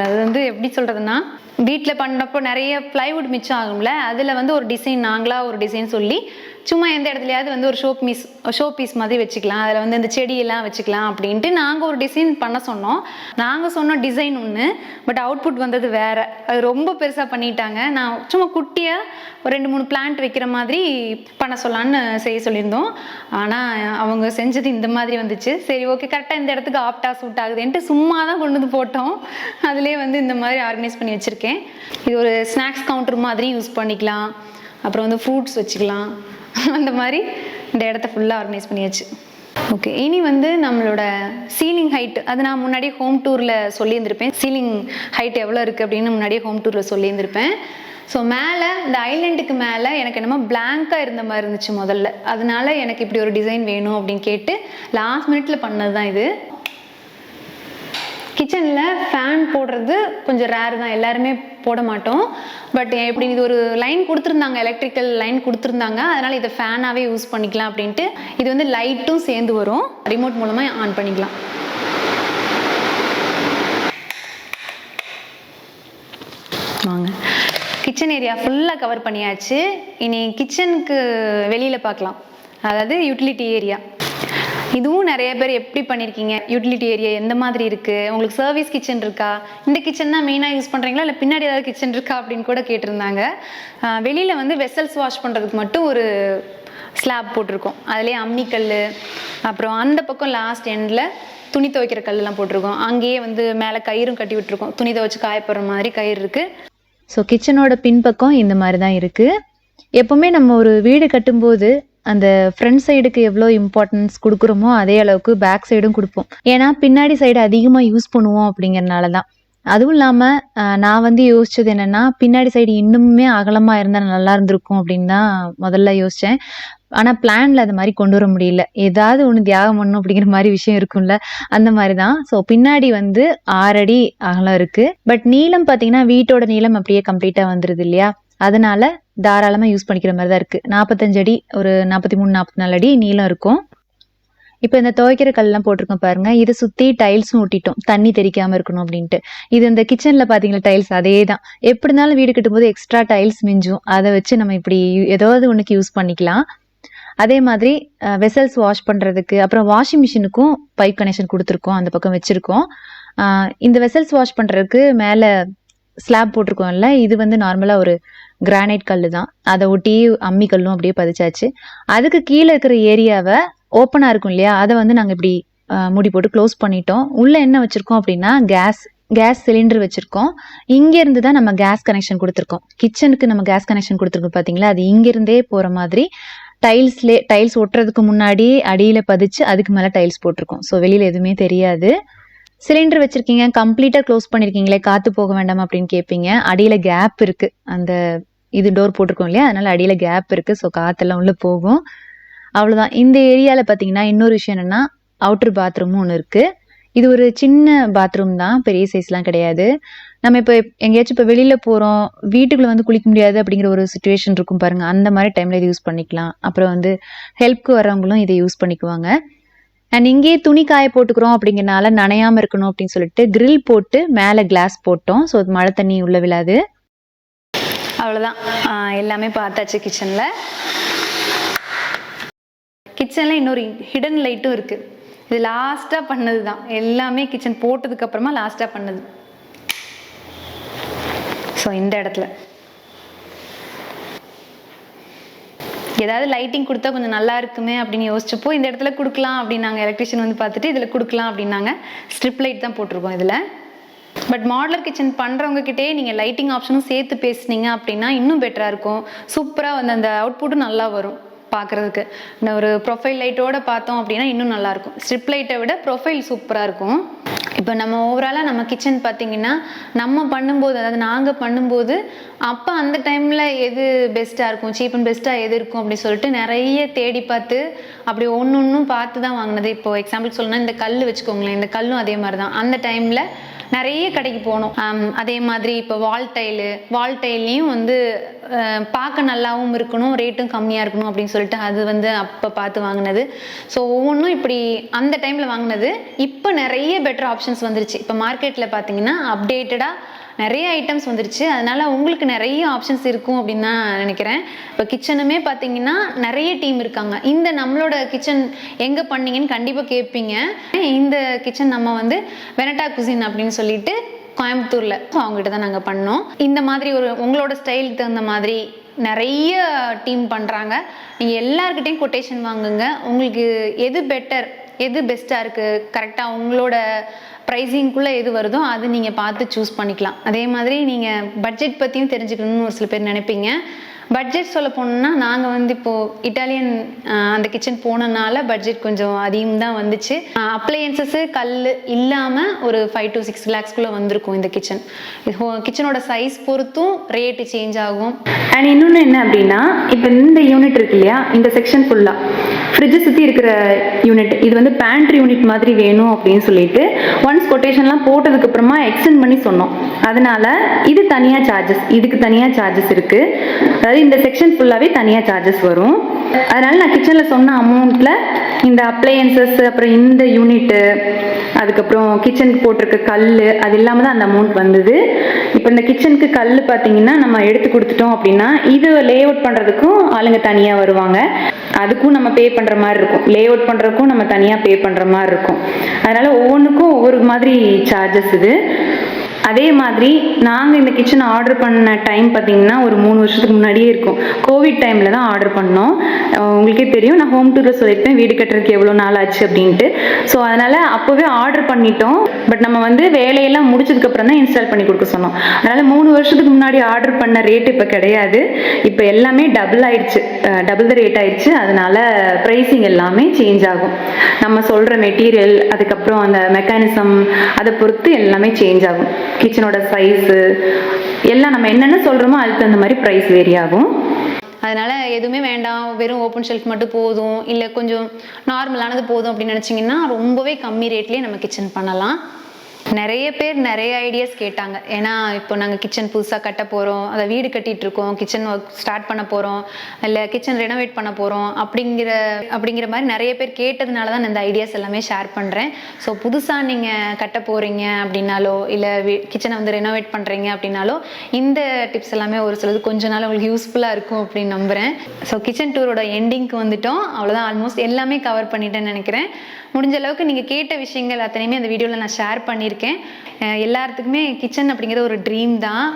அது வந்து எப்படி சொல்கிறதுனா, வீட்டில் பண்ணுறப்போ நிறைய பிளைவுட் மிச்சம் ஆகும்ல, அதில் வந்து ஒரு டிசைன் நாங்களாக ஒரு டிசைன் சொல்லி சும்மா எந்த இடத்துலையாவது வந்து ஒரு ஷோ பீஸ் மாதிரி வச்சுக்கலாம், அதில் வந்து இந்த செடியெல்லாம் வச்சுக்கலாம் அப்படின்ட்டு நாங்கள் ஒரு டிசைன் பண்ண சொன்னோம். நாங்கள் சொன்ன டிசைன் ஒன்று, பட் அவுட்புட் வந்தது வேறு. அது ரொம்ப பெருசாக பண்ணிட்டாங்க. நான் சும்மா குட்டியாக ஒரு 2-3 பிளான்ட் வைக்கிற மாதிரி பண்ண சொல்லலான்னு செய்ய சொல்லியிருந்தோம். ஆனால் அவங்க செஞ்சது இந்த மாதிரி வந்துச்சு. சரி, ஓகே, கரெக்டாக இந்த இடத்துக்கு ஆப்டாக சூட் ஆகுதுன்ட்டு சும்மா தான் கொண்டு வந்து போட்டோம். அதிலே வந்து இந்த மாதிரி ஆர்கனைஸ் பண்ணி வச்சுருக்கேன். இது ஒரு ஸ்நாக்ஸ் கவுண்டர் மாதிரி யூஸ் பண்ணிக்கலாம். அப்புறம் வந்து ஃப்ரூட்ஸ் வச்சுக்கலாம். அந்த மாதிரி இந்த இடத்த ஃபுல்லாக ஆர்கனைஸ் பண்ணியாச்சு. ஓகே, இனி வந்து நம்மளோட சீலிங் ஹைட், அது நான் முன்னாடியே ஹோம் டூரில் சொல்லியிருந்திருப்பேன். சீலிங் ஹைட் எவ்வளோ இருக்குது அப்படின்னு முன்னாடியே ஹோம் டூரில் சொல்லியிருந்திருப்பேன். ஸோ மேலே இந்த ஐலண்டுக்கு மேலே எனக்கு என்னமோ பிளாங்காக இருந்த மாதிரி இருந்துச்சு முதல்ல. அதனால எனக்கு இப்படி ஒரு டிசைன் வேணும் அப்படின்னு கேட்டு லாஸ்ட் மினிட்ல பண்ணது தான் இது. கிச்சனில் ஃபேன் போடுறது கொஞ்சம் ரேர் தான், எல்லாருமே போட மாட்டோம். பட் எப்படி இது ஒரு லைன் கொடுத்துருந்தாங்க, எலக்ட்ரிக்கல் லைன் கொடுத்துருந்தாங்க, அதனால் இதை ஃபேனாகவே யூஸ் பண்ணிக்கலாம் அப்படின்ட்டு. இது வந்து லைட்டும் சேர்ந்து வரும், ரிமோட் மூலமாக ஆன் பண்ணிக்கலாம். வாங்க, கிச்சன் ஏரியா ஃபுல்லாக கவர் பண்ணியாச்சு. இனி கிச்சனுக்கு வெளியில் பார்க்கலாம், அதாவது யூட்டிலிட்டி ஏரியா. இதுவும் நிறைய பேர் எப்படி பண்ணியிருக்கீங்க, யூட்டிலிட்டி ஏரியா எந்த மாதிரி இருக்குது, உங்களுக்கு சர்வீஸ் கிச்சன் இருக்கா, இந்த கிச்சன் தான் மெயினாக யூஸ் பண்ணுறீங்களா, இல்லை பின்னாடி ஏதாவது கிச்சன் இருக்கா அப்படின்னு கூட கேட்டிருந்தாங்க. வெளியில் வந்து வெசல்ஸ் வாஷ் பண்ணுறதுக்கு மட்டும் ஒரு ஸ்லாப் போட்டிருக்கோம். அதுலேயே அம்மிக்கல், அப்புறம் அந்த பக்கம் லாஸ்ட் எண்டில் துணி துவைக்கிற கல்லாம் போட்டிருக்கோம். அங்கேயே வந்து மேலே கயிறும் கட்டி விட்டுருக்கோம், துணி துவைச்சு காயப்படுற மாதிரி கயிறு இருக்குது. ஸோ கிச்சனோட பின்பக்கம் இந்த மாதிரி தான் இருக்குது. எப்போவுமே நம்ம ஒரு வீடு கட்டும்போது அந்த ஃப்ரண்ட் சைடுக்கு எவ்வளோ இம்பார்ட்டன்ஸ் கொடுக்குறோமோ அதே அளவுக்கு பேக் சைடும் கொடுப்போம். ஏன்னா பின்னாடி சைடு அதிகமாக யூஸ் பண்ணுவோம் அப்படிங்கிறனால தான். அதுவும் இல்லாமல் நான் வந்து யோசிச்சது என்னென்னா, பின்னாடி சைடு இன்னுமே அகலமாக இருந்தால் நல்லா இருந்திருக்கும் அப்படின்னு தான் முதல்ல யோசித்தேன். ஆனால் பிளானில் அது மாதிரி கொண்டு வர முடியல. ஏதாவது ஒன்று தியாகம் பண்ணணும் அப்படிங்கிற மாதிரி விஷயம் இருக்கும்ல, அந்த மாதிரி தான். ஸோ பின்னாடி வந்து 6 அடி அகலம் இருக்குது. பட் நீளம் பார்த்தீங்கன்னா வீட்டோட நீளம் அப்படியே கம்ப்ளீட்டாக வந்துடுது இல்லையா, அதனால தாராளமாக யூஸ் பண்ணிக்கிற மாதிரி தான் இருக்குது. 45 அடி, ஒரு 43-44 அடி நீளம் இருக்கும். இப்போ இந்த துவைக்கிற கல்லாம் போட்டிருக்கோம் பாருங்க, இதை சுற்றி டைல்ஸும் ஒட்டிட்டோம், தண்ணி தெறிக்காமல் இருக்கணும் அப்படின்ட்டு. இது இந்த கிச்சனில் பார்த்தீங்களா டைல்ஸ் அதே தான். எப்படி இருந்தாலும் வீடு கட்டும்போது எக்ஸ்ட்ரா டைல்ஸ் மிஞ்சும், அதை வச்சு நம்ம இப்படி ஏதாவது ஒன்றுக்கு யூஸ் பண்ணிக்கலாம். அதே மாதிரி வெசல்ஸ் வாஷ் பண்ணுறதுக்கு, அப்புறம் வாஷிங் மிஷினுக்கும் பைப் கனெக்ஷன் கொடுத்துருக்கோம், அந்த பக்கம் வச்சுருக்கோம். இந்த வெசல்ஸ் வாஷ் பண்ணுறதுக்கு மேலே ஸ்லாப் போட்டிருக்கோம்ல, இது வந்து நார்மலாக ஒரு கிரானைட் கல் தான், அதை ஒட்டி அம்மி கல்லும் அப்படியே பதிச்சாச்சு. அதுக்கு கீழே இருக்கிற ஏரியாவை ஓப்பனாக இருக்கும் இல்லையா, அதை வந்து நாங்கள் இப்படி மூடி போட்டு க்ளோஸ் பண்ணிட்டோம். உள்ளே என்ன வச்சுருக்கோம் அப்படின்னா கேஸ் சிலிண்டர் வச்சுருக்கோம். இங்கேருந்து தான் நம்ம கேஸ் கனெக்ஷன் கொடுத்துருக்கோம். கிச்சனுக்கு நம்ம கேஸ் கனெக்ஷன் கொடுத்துருக்கோம் பார்த்தீங்களா, அது இங்கேருந்தே போகிற மாதிரி டைல்ஸ் ஒட்டுறதுக்கு முன்னாடி அடியில் பதிச்சு அதுக்கு மேலே டைல்ஸ் போட்டிருக்கோம். ஸோ வெளியில் எதுவுமே தெரியாது. சிலிண்டர் வச்சுருக்கீங்க, கம்ப்ளீட்டாக க்ளோஸ் பண்ணியிருக்கீங்களே, காற்று போக வேண்டாம் அப்படின்னு கேட்பீங்க. அடியில் கேப் இருக்குது, அந்த இது டோர் போட்டிருக்கோம் இல்லையா, அதனால் அடியில் கேப் இருக்குது. ஸோ காற்றெல்லாம் உள்ளே போகும். அவ்வளோதான். இந்த ஏரியாவில் பார்த்தீங்கன்னா இன்னொரு விஷயம் என்னென்னா, அவுட்டர் பாத்ரூமும் ஒன்று இருக்குது. இது ஒரு சின்ன பாத்ரூம் தான், பெரிய சைஸ்லாம் கிடையாது. நம்ம இப்போ எங்கேயாச்சும் இப்போ வெளியில் போகிறோம், வீட்டுக்குள்ளே வந்து குளிக்க முடியாது அப்படிங்கிற ஒரு சுச்சுவேஷன் இருக்கும் பாருங்கள், அந்த மாதிரி டைமில் இது யூஸ் பண்ணிக்கலாம். அப்புறம் வந்து ஹெல்ப்க்கு வரவங்களும் இதை யூஸ் பண்ணிக்குவாங்க. அண்ட் இங்கேயே துணி காய போட்டுக்கிறோம் அப்படிங்கிறனால நனையாமல் இருக்கணும் அப்படின்னு சொல்லிட்டு grill போட்டு மேலே கிளாஸ் போட்டோம். ஸோ மழை தண்ணி உள்ள விழாது. அவ்வளோதான், எல்லாமே பார்த்தாச்சு. கிச்சனில் இன்னொரு ஹிடன் லைட்டும் இருக்குது. இது லாஸ்ட்டாக பண்ணது தான், எல்லாமே கிச்சன் போட்டதுக்கப்புறமா லாஸ்ட்டாக பண்ணது. ஸோ இந்த இடத்துல ஏதாவது லைட்டிங் கொடுத்தா கொஞ்சம் நல்லா இருக்குமே அப்படின்னு யோசிச்சப்போ இந்த இடத்துல கொடுக்கலாம் அப்படின்னாங்க. எலக்ட்ரிஷியன் வந்து பார்த்துட்டு இதில் கொடுக்கலாம் அப்படின்னாங்க. ஸ்ட்ரிப் லைட் தான் போட்டிருக்கோம் இதில். பட் மாடலர் கிச்சன் பண்ணுறவங்ககிட்டே நீங்கள் லைட்டிங் ஆப்ஷனும் சேர்த்து பேசுனீங்க அப்படின்னா இன்னும் பெட்டராக இருக்கும். சூப்பராக வந்து அந்த அவுட்புட்டும் நல்லா வரும் பார்க்குறதுக்கு. இந்த ஒரு ப்ரொஃபைல் லைட்டோட பார்த்தோம் அப்படின்னா இன்னும் நல்லாயிருக்கும். ஸ்ட்ரிப் லைட்டை விட ப்ரொஃபைல் சூப்பராக இருக்கும். இப்போ நம்ம ஓவராலாக நம்ம கிச்சன் பார்த்திங்கன்னா நம்ம பண்ணும்போது, அதாவது நாங்கள் பண்ணும்போது அப்போ அந்த டைமில் எது பெஸ்ட்டாக இருக்கும், சீப் அண்ட் பெஸ்ட்டாக எது இருக்கும் அப்படின்னு சொல்லிட்டு நிறைய தேடி பார்த்து அப்படி ஒன்று ஒன்றும் பார்த்து தான் வாங்கினது. இப்போது எக்ஸாம்பிள் சொல்லணும்னா இந்த கல் வச்சுக்கோங்களேன், இந்த கல்லும் அதே மாதிரி தான். அந்த டைமில் நிறைய கடைக்கு போனோம். அதே மாதிரி இப்போ வால் டைல்லையும் வந்து பார்க்க நல்லாவும் இருக்கணும், ரேட்டும் கம்மியாக இருக்கணும் அப்படின்னு சொல்லிட்டு அது வந்து அப்போ பார்த்து வாங்கினது. ஸோ ஒவ்வொன்றும் இப்படி அந்த டைமில் வாங்கினது. இப்போ நிறைய பெட்டர் ஆப்ஷன்ஸ் வந்துருச்சு. இப்போ மார்க்கெட்டில் பார்த்தீங்கன்னா அப்டேட்டடாக நிறைய ஐட்டம்ஸ் வந்துருச்சு. அதனால உங்களுக்கு நிறைய ஆப்ஷன்ஸ் இருக்கும் அப்படின்னு தான் நினைக்கிறேன். இப்போ கிச்சனுமே பார்த்தீங்கன்னா நிறைய டீம் இருக்காங்க. இந்த நம்மளோட கிச்சன் எங்கே பண்ணீங்கன்னு கண்டிப்பாக கேட்பீங்க. இந்த கிச்சன் நம்ம வந்து வெனட்டா குசின் அப்படின்னு சொல்லிட்டு கோயம்புத்தூரில் அவங்ககிட்ட தான் நாங்கள் பண்ணோம். இந்த மாதிரி ஒரு உங்களோட ஸ்டைலுக்கு தகுந்த மாதிரி நிறைய டீம் பண்ணுறாங்க. நீங்கள் எல்லாருக்கிட்டையும் கொட்டேஷன் வாங்குங்க. உங்களுக்கு எது பெட்டர், எது பெஸ்ட்டாக இருக்குது, கரெக்டாக உங்களோட ப்ரைஸிங்குள்ளே எது வருதோ அது நீங்கள் பார்த்து சூஸ் பண்ணிக்கலாம். அதே மாதிரி நீங்கள் பட்ஜெட் பற்றியும் தெரிஞ்சுக்கணும்னு ஒரு சில பேர் நினைப்பீங்க. பட்ஜெட் சொல்ல போனோம்னா நாங்கள் வந்து இப்போது இட்டாலியன் அந்த கிச்சன் போனனால பட்ஜெட் கொஞ்சம் அதிகம் தான் வந்துச்சு. அப்ளையன்சஸ்ஸு கல் இல்லாமல் ஒரு 5 to 6 lakhsக்குள்ளே வந்திருக்கும் இந்த கிச்சன். கிச்சனோட சைஸ் பொறுத்தும் ரேட்டு சேஞ்ச் ஆகும். அண்ட் இன்னொன்று என்ன அப்படின்னா, இப்போ இந்த யூனிட் இருக்கு இல்லையா, இந்த செக்ஷன் ஃபுல்லாக ஃப்ரிட்ஜை சுற்றி இருக்கிற யூனிட், இது வந்து பேண்ட்ரி யூனிட் மாதிரி வேணும் அப்படின்னு சொல்லிட்டு ஒன்ஸ் கொட்டேஷன்லாம் போட்டதுக்கப்புறமா எக்ஸ்டெண்ட் பண்ணி சொன்னோம். அதனால இது தனியாக சார்ஜஸ், இதுக்கு தனியாக சார்ஜஸ் இருக்குது. அதாவது இந்த செக்ஷன் ஃபுல்லாகவே தனியாக சார்ஜஸ் வரும். அதனால நான் கிச்சனில் சொன்ன அமௌண்ட்டில் இந்த அப்ளையன்சஸ், அப்புறம் இந்த யூனிட்டு, அதுக்கப்புறம் கிச்சனுக்கு போட்டிருக்க கல், அது இல்லாமல் தான் அந்த அமௌண்ட் வந்தது. இப்போ இந்த கிச்சனுக்கு கல் பார்த்தீங்கன்னா நம்ம எடுத்து கொடுத்துட்டோம் அப்படின்னா இது லே அவுட் பண்ணுறதுக்கும் ஆளுங்க தனியாக வருவாங்க. அதுக்கும் நம்ம பே பண்ணுற மாதிரி இருக்கும். லே அவுட் பண்ணுறதுக்கும் நம்ம தனியாக பே பண்ணுற மாதிரி இருக்கும். அதனால் ஒவ்வொன்றுக்கும் ஒவ்வொரு மாதிரி சார்ஜஸ் இது. அதே மாதிரி நாங்கள் இந்த கிச்சனை ஆர்டர் பண்ண டைம் பார்த்தீங்கன்னா ஒரு 3 வருஷத்துக்கு முன்னாடியே இருக்கும். கோவிட் டைமில் தான் ஆர்டர் பண்ணோம். உங்களுக்கே தெரியும், நான் ஹோம் டூரில் சொல்லியிருப்பேன் வீடு கட்டுறதுக்கு எவ்வளோ நாள் ஆச்சு அப்படின்ட்டு. ஸோ அதனால் அப்போவே ஆர்டர் பண்ணிட்டோம். பட் நம்ம வந்து வேலையெல்லாம் முடிச்சதுக்கப்புறம் தான் இன்ஸ்டால் பண்ணி கொடுக்க சொன்னோம். அதனால் 3 வருஷத்துக்கு முன்னாடி ஆர்டர் பண்ண ரேட்டு இப்போ கிடையாது. இப்போ எல்லாமே டபுள் த ரேட் ஆயிடுச்சு. அதனால் ப்ரைஸிங் எல்லாமே சேஞ்ச் ஆகும். நம்ம சொல்கிற மெட்டீரியல், அதுக்கப்புறம் அந்த மெக்கானிசம், அதை பொறுத்து எல்லாமே சேஞ்ச் ஆகும். கிச்சனோட சைஸு எல்லாம் நம்ம என்னென்ன சொல்கிறோமோ அதுக்கு தகுந்த மாதிரி ப்ரைஸ் வேரி ஆகும். அதனால் எதுவுமே வேண்டாம், வெறும் ஓப்பன் ஷெல்ஃப் மட்டும் போதும், இல்லை கொஞ்சம் நார்மலானது போதும் அப்படின்னு நினச்சிங்கன்னா ரொம்பவே கம்மி ரேட்லேயே நம்ம கிச்சன் பண்ணலாம். நிறைய பேர் நிறைய ஐடியாஸ் கேட்டாங்க. ஏன்னா இப்போ நாங்கள் கிச்சன் புதுசாக கட்ட போகிறோம், அதை வீடு கட்டிகிட்டு இருக்கோம், கிச்சன் ஒர்க் ஸ்டார்ட் பண்ண போகிறோம், இல்லை கிச்சன் ரெனோவேட் பண்ண போகிறோம் அப்படிங்கிற மாதிரி நிறைய பேர் கேட்டதுனால தான் இந்த ஐடியாஸ் எல்லாமே ஷேர் பண்ணுறேன். ஸோ புதுசாக நீங்கள் கட்ட போகிறீங்க அப்படின்னாலோ, இல்லை கிச்சனை வந்து ரெனோவேட் பண்ணுறீங்க அப்படின்னாலோ இந்த டிப்ஸ் எல்லாமே ஒரு சிலது கொஞ்ச நாள் உங்களுக்கு யூஸ்ஃபுல்லாக இருக்கும் அப்படின்னு நம்புகிறேன். ஸோ கிச்சன் டூரோட எண்டிங்க்கு வந்துட்டோம். அவ்வளோதான், ஆல்மோஸ்ட் எல்லாமே கவர் பண்ணிட்டேன்னு நினைக்கிறேன். முடிஞ்ச அளவுக்கு நீங்கள் கேட்ட விஷயங்கள் அத்தனையுமே அந்த வீடியோவில் நான் ஷேர் பண்ணியிருக்கேன். எல்லாத்துக்குமே கிச்சன் அப்படிங்கிற ஒரு ட்ரீம் தான்.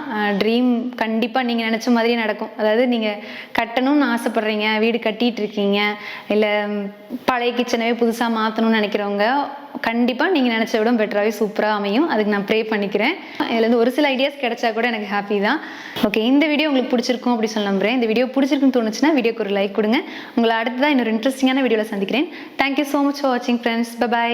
ட்ரீம் கண்டிப்பாக நீங்கள் நினச்ச மாதிரியே நடக்கும். அதாவது நீங்கள் கட்டணும்னு ஆசைப்பட்றீங்க, வீடு கட்டிகிட்டு இருக்கீங்க, இல்லை பழைய கிச்சனவே புதுசாக மாற்றணும்னு நினைக்கிறவங்க கண்டிப்பாக நீங்கள் நினச்ச விட பெட்டராகவே சூப்பராக அமையும். அதுக்கு நான் ப்ரே பண்ணிக்கிறேன். இதுலேருந்து ஒரு சில ஐடியாஸ் கிடைச்சா கூட எனக்கு ஹாப்பி தான். ஓகே, இந்த வீடியோ உங்களுக்கு பிடிச்சிருக்கும் அப்படி சொல்ல நம்புகிறேன். இந்த வீடியோ பிடிச்சிருக்குன்னு தோணுச்சுன்னா வீடியோக்கு ஒரு லைக் கொடுங்க. உங்களை அடுத்ததான் இன்னொரு இன்ட்ரெஸ்டிங்கான வீடியோவில் சந்திக்கிறேன். தேங்க்யூ ஸோ மச் ஃபார் வாட்சிங் ஃப்ரெண்ட்ஸ். பை.